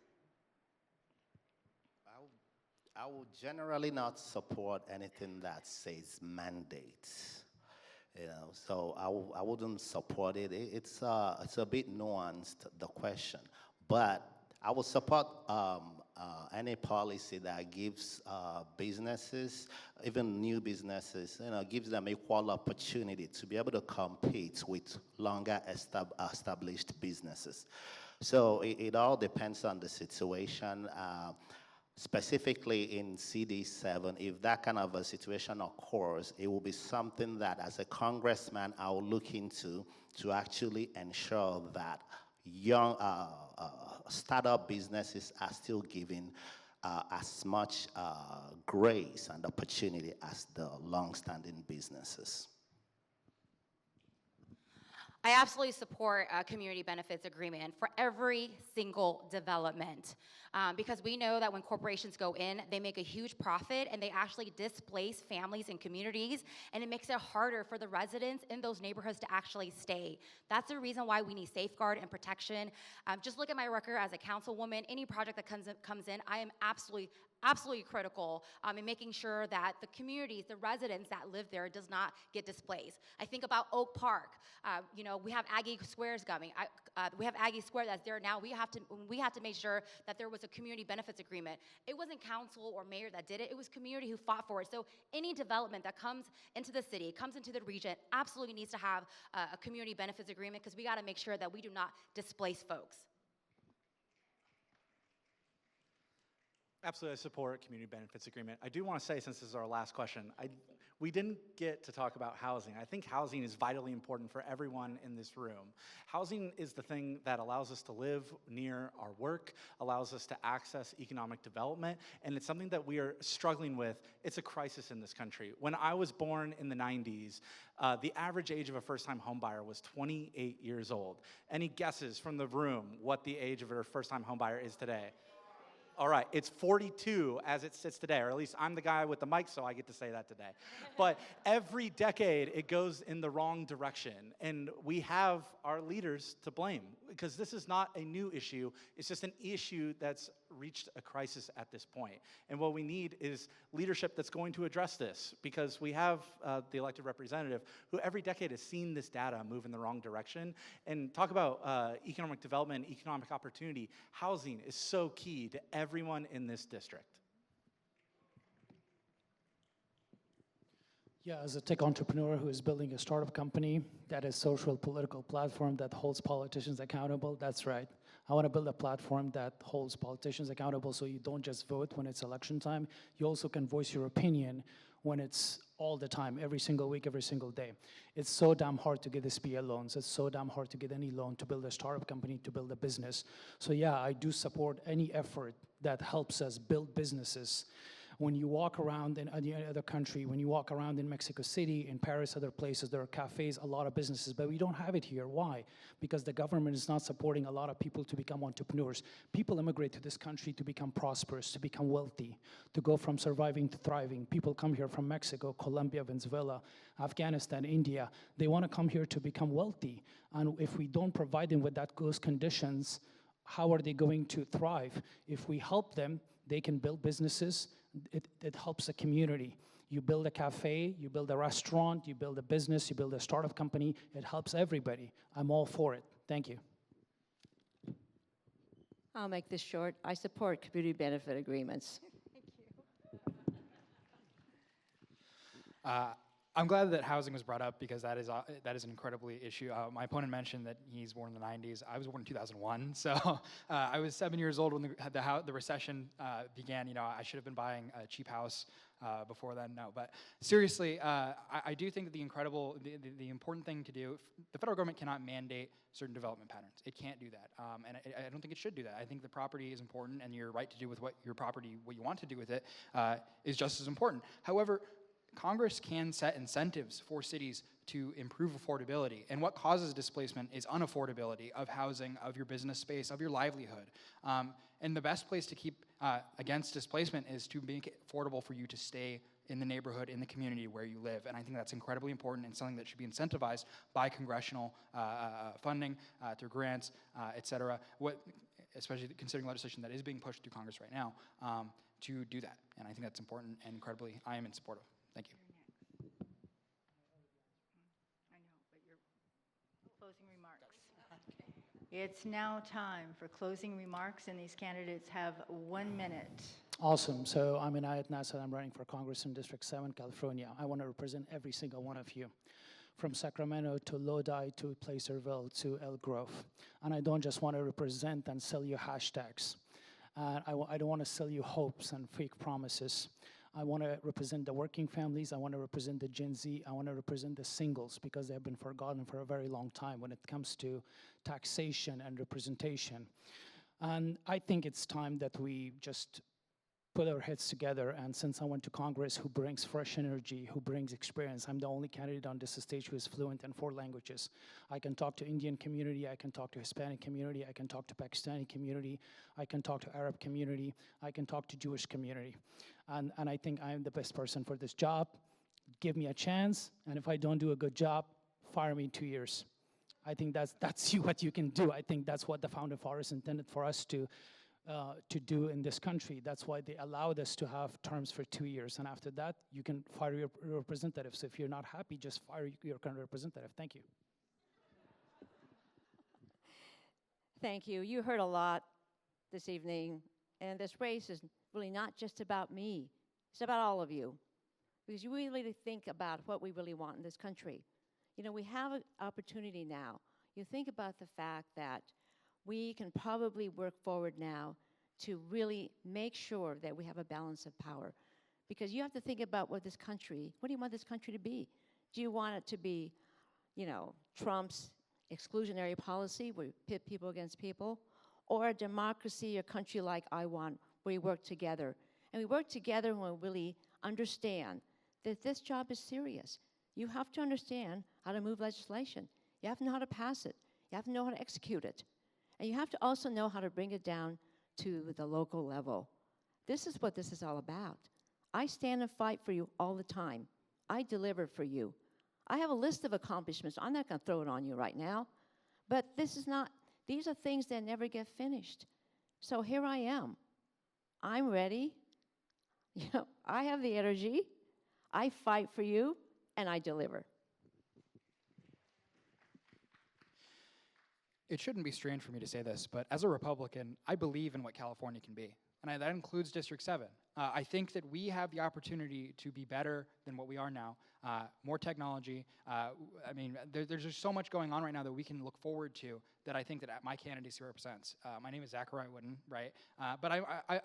I would generally not support anything that says mandates. So I wouldn't support it. It's a bit nuanced, the question, but I would support any policy that gives businesses, even new businesses, gives them equal opportunity to be able to compete with longer established businesses. So it all depends on the situation. Specifically in CD7, if that kind of a situation occurs, it will be something that as a congressman I will look into to actually ensure that young startup businesses are still given as much grace and opportunity as the long-standing businesses. I absolutely support a community benefits agreement for every single development because we know that when corporations go in, they make a huge profit and they actually displace families and communities, and it makes it harder for the residents in those neighborhoods to actually stay. That's the reason why we need safeguard and protection. Just look at my record as a councilwoman. Any project that comes in, I am absolutely critical in making sure that the communities, the residents that live there does not get displaced. I think about Oak Park. We have Aggie Squares coming. We have Aggie Square that's there now. We have to make sure that there was a community benefits agreement. It wasn't council or mayor that did it. It was community who fought for it. So any development that comes into the city, comes into the region, absolutely needs to have a community benefits agreement because we got to make sure that we do not displace folks. Absolutely, I support a community benefits agreement. I do want to say, since this is our last question, we didn't get to talk about housing. I think housing is vitally important for everyone in this room. Housing is the thing that allows us to live near our work, allows us to access economic development, and it's something that we are struggling with. It's a crisis in this country. When I was born in the 90s, the average age of a first-time homebuyer was 28 years old. Any guesses from the room what the age of a first-time homebuyer is today? All right, it's 42 as it sits today, or at least I'm the guy with the mic, so I get to say that today. But every decade, it goes in the wrong direction, and we have our leaders to blame, because this is not a new issue. It's just an issue that's reached a crisis at this point. And what we need is leadership that's going to address this, because we have the elected representative who every decade has seen this data move in the wrong direction. And talk about economic development, economic opportunity. Housing is so key to everyone in this district. Yeah, as a tech entrepreneur who is building a startup company that is social political platform that holds politicians accountable, that's right. I want to build a platform that holds politicians accountable so you don't just vote when it's election time. You also can voice your opinion when it's all the time, every single week, every single day. It's so damn hard to get SBA loans. It's so damn hard to get any loan to build a startup company, to build a business. So yeah, I do support any effort that helps us build businesses. When you walk around in any other country, when you walk around in Mexico City, in Paris, other places, there are cafes, a lot of businesses, but we don't have it here. Why? Because the government is not supporting a lot of people to become entrepreneurs. People immigrate to this country to become prosperous, to become wealthy, to go from surviving to thriving. People come here from Mexico, Colombia, Venezuela, Afghanistan, India. They want to come here to become wealthy. And if we don't provide them with those conditions, how are they going to thrive? If we help them, they can build businesses. It helps the community. You build a cafe, you build a restaurant, you build a business, you build a startup company. It helps everybody. I'm all for it. Thank you. I'll make this short. I support community benefit agreements. I'm glad that housing was brought up because that is an incredibly issue. My opponent mentioned that he's born in the 90s. I was born in 2001, so I was 7 years old when the recession began. You know, I should have been buying a cheap house before then. No, but seriously, I do think that the important thing to do, the federal government cannot mandate certain development patterns. It can't do that, and I don't think it should do that. I think the property is important, and your right to do with what you want to do with it, is just as important. However, Congress can set incentives for cities to improve affordability. And what causes displacement is unaffordability of housing, of your business space, of your livelihood. And the best place to keep against displacement is to make it affordable for you to stay in the neighborhood, in the community where you live. And I think that's incredibly important and something that should be incentivized by congressional funding, through grants, et cetera, especially considering legislation that is being pushed through Congress right now, to do that. And I think that's important and I am in support of. Thank you. I know, but you're closing remarks. It's now time for closing remarks, and these candidates have 1 minute. Awesome. So I'm Enayat. I'm running for Congress in District 7, California. I want to represent every single one of you, from Sacramento to Lodi to Placerville to Elk Grove. And I don't just want to represent and sell you hashtags. I don't want to sell you hopes and fake promises. I want to represent the working families. I want to represent the Gen Z. I want to represent the singles because they have been forgotten for a very long time when it comes to taxation and representation. And I think it's time that we just put our heads together. And since I went to Congress, who brings fresh energy, who brings experience, I'm the only candidate on this stage who is fluent in 4 languages. I can talk to Indian community, I can talk to Hispanic community, I can talk to Pakistani community, I can talk to Arab community, I can talk to Jewish community. And I think I'm the best person for this job. Give me a chance, and if I don't do a good job, fire me in 2 years. I think that's what you can do. I think that's what the founding fathers intended for us to do in this country. That's why they allowed us to have terms for 2 years. And after that, you can fire your representatives. If you're not happy, just fire your current representative. Thank you. Thank you. You heard a lot this evening, and this race is really not just about me. It's about all of you, because you really think about what we really want in this country. You know, we have an opportunity now. You think about the fact that we can probably work forward now to really make sure that we have a balance of power. Because you have to think about what do you want this country to be? Do you want it to be, you know, Trump's exclusionary policy where we pit people against people? Or a democracy, a country like I want, where we work together? And we work together when we really understand that this job is serious. You have to understand how to move legislation. You have to know how to pass it. You have to know how to execute it. And you have to also know how to bring it down to the local level. This is what this is all about. I stand and fight for you all the time. I deliver for you. I have a list of accomplishments. I'm not going to throw it on you right now. But these are things that never get finished. So here I am. I'm ready. You know, I have the energy. I fight for you, and I deliver. It shouldn't be strange for me to say this, but as a Republican, I believe in what California can be, and that includes District 7. I think that we have the opportunity to be better than what we are now. More technology. I mean, there's just so much going on right now that we can look forward to that I think that my candidacy represents. My name is Zachariah, right? But I,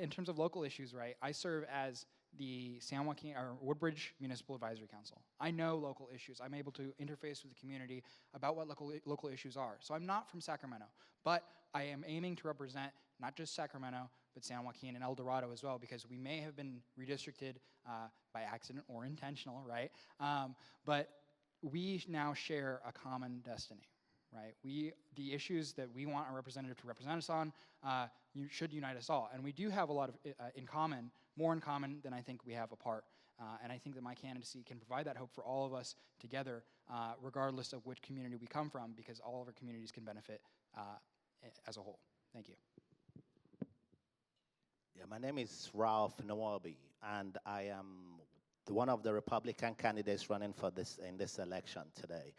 in terms of local issues, right, I serve as the San Joaquin or Woodbridge Municipal Advisory Council. I know local issues. I'm able to interface with the community about what local issues are. So I'm not from Sacramento, but I am aiming to represent not just Sacramento, but San Joaquin and El Dorado as well, because we may have been redistricted by accident or intentional, right? But we now share a common destiny, right? The issues that we want our representative to represent us on should unite us all. And we do have a lot of in common, more in common than I think we have apart. And I think that my candidacy can provide that hope for all of us together, regardless of which community we come from, because all of our communities can benefit as a whole. Thank you. Yeah, my name is Nwobi, and I am one of the Republican candidates running for this in this election today.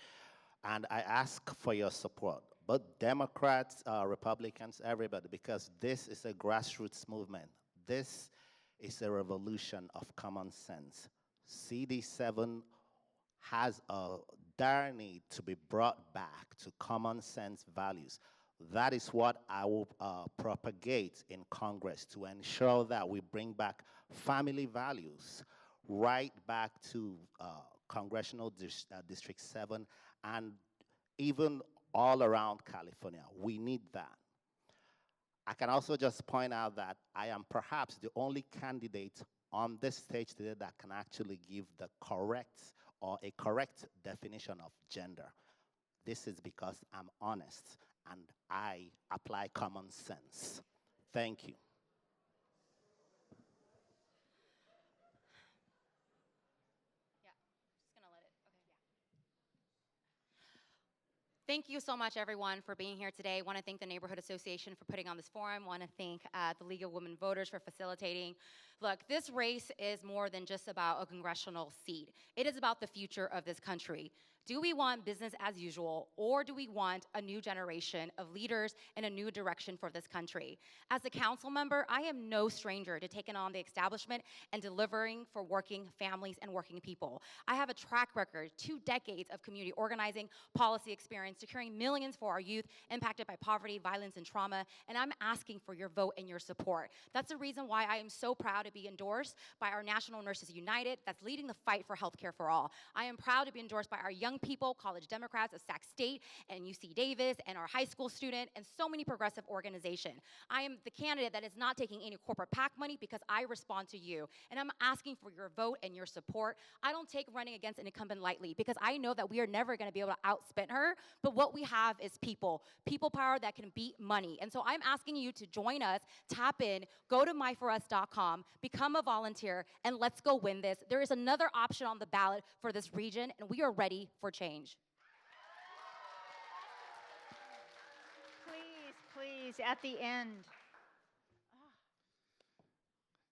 And I ask for your support, both Democrats, Republicans, everybody, because this is a grassroots movement. This is a revolution of common sense. CD7 has a dire need to be brought back to common sense values. That is what I will propagate in Congress to ensure that we bring back family values right back to Congressional District 7 and even all around California. We need that. I can also just point out that I am perhaps the only candidate on this stage today that can actually give the correct or a correct definition of gender. This is because I'm honest and I apply common sense. Thank you. Thank you so much, everyone, for being here today. I want to thank the Neighborhood Association for putting on this forum. I want to thank the League of Women Voters for facilitating. Look, this race is more than just about a congressional seat. It is about the future of this country. Do we want business as usual, or do we want a new generation of leaders and a new direction for this country? As a council member, I am no stranger to taking on the establishment and delivering for working families and working people. I have a track record, 2 decades of community organizing, policy experience, securing millions for our youth impacted by poverty, violence, and trauma, and I'm asking for your vote and your support. That's the reason why I am so proud to be endorsed by our National Nurses United that's leading the fight for healthcare for all. I am proud to be endorsed by our young people, college Democrats of Sac State and UC Davis, and our high school student, and so many progressive organizations. I am the candidate that is not taking any corporate PAC money because I respond to you, and I'm asking for your vote and your support. I don't take running against an incumbent lightly because I know that we are never going to be able to outspin her, but what we have is people power that can beat money. And so I'm asking you to join us, tap in, go to myforus.com, become a volunteer, and let's go win this. There is another option on the ballot for this region, and we are ready for change. Please, at the end.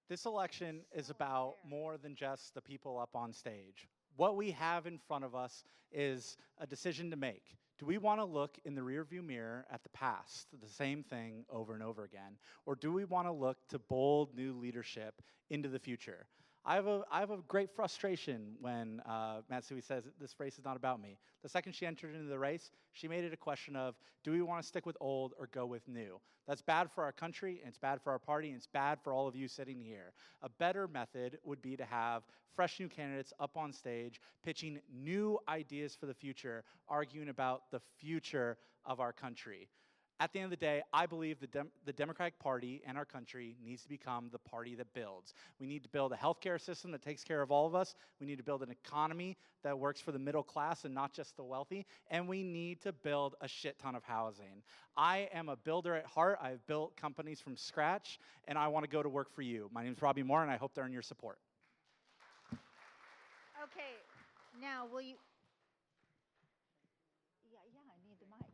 This election is about more than just the people up on stage. What we have in front of us is a decision to make. Do we want to look in the rearview mirror at the past, the same thing over and over again? Or do we want to look to bold new leadership into the future? I have a great frustration when Matsui says this race is not about me. The second she entered into the race, she made it a question of, do we want to stick with old or go with new? That's bad for our country, and it's bad for our party, and it's bad for all of you sitting here. A better method would be to have fresh new candidates up on stage, pitching new ideas for the future, arguing about the future of our country. At the end of the day, I believe the Democratic Party and our country needs to become the party that builds. We need to build a healthcare system that takes care of all of us. We need to build an economy that works for the middle class and not just the wealthy. And we need to build a shit ton of housing. I am a builder at heart. I've built companies from scratch, and I want to go to work for you. My name is Robby Morin, and I hope they're in your support. Okay, now will you? Yeah, I need the mic.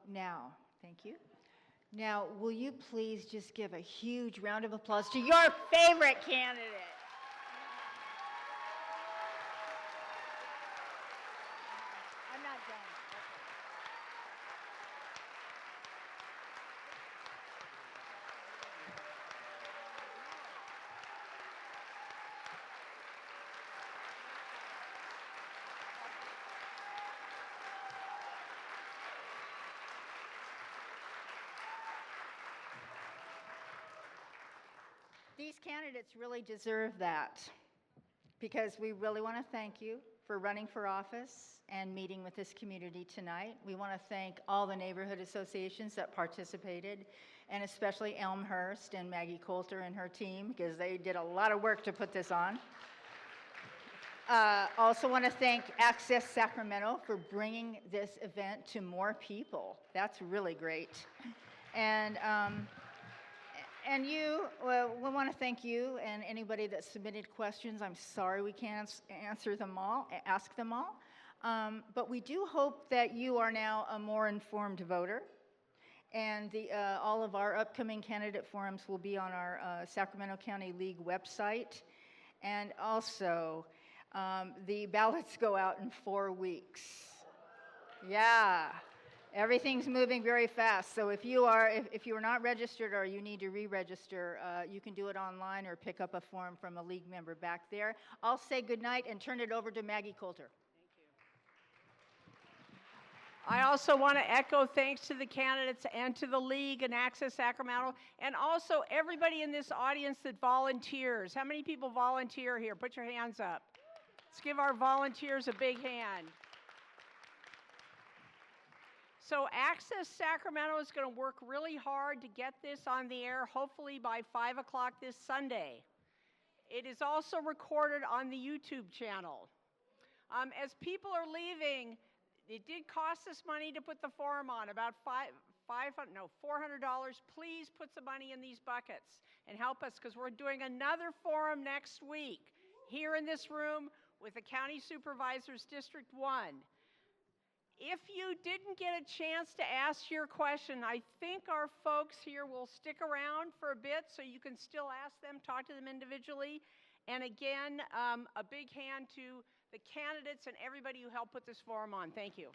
Now, thank you. Now, will you please just give a huge round of applause to your favorite candidate? I'm not done. These candidates really deserve that because we really want to thank you for running for office and meeting with this community tonight. We want to thank all the neighborhood associations that participated, and especially Elmhurst and Maggie Coulter and her team because they did a lot of work to put this on. Also want to thank Access Sacramento for bringing this event to more people. That's really great. And you, well, we want to thank you and anybody that submitted questions. I'm sorry we can't answer them all, ask them all. But we do hope that you are now a more informed voter. And all of our upcoming candidate forums will be on our Sacramento County League website. And also, the ballots go out in 4 weeks. Yeah, everything's moving very fast. So if you are not registered or you need to re-register, you can do it online or pick up a form from a league member back there. I'll say goodnight and turn it over to Maggie Coulter. I also want to echo thanks to the candidates and to the league and Access Sacramento, and also everybody in this audience that volunteers. How many people volunteer here? Put your hands up. Let's give our volunteers a big hand. So Access Sacramento is going to work really hard to get this on the air, hopefully by 5 o'clock this Sunday. It is also recorded on the YouTube channel. As people are leaving, it did cost us money to put the forum on, about $400. Please put some money in these buckets and help us, because we're doing another forum next week here in this room with the County Supervisors District 1. If you didn't get a chance to ask your question, I think our folks here will stick around for a bit so you can still ask them, talk to them individually. And again, a big hand to the candidates and everybody who helped put this forum on. Thank you.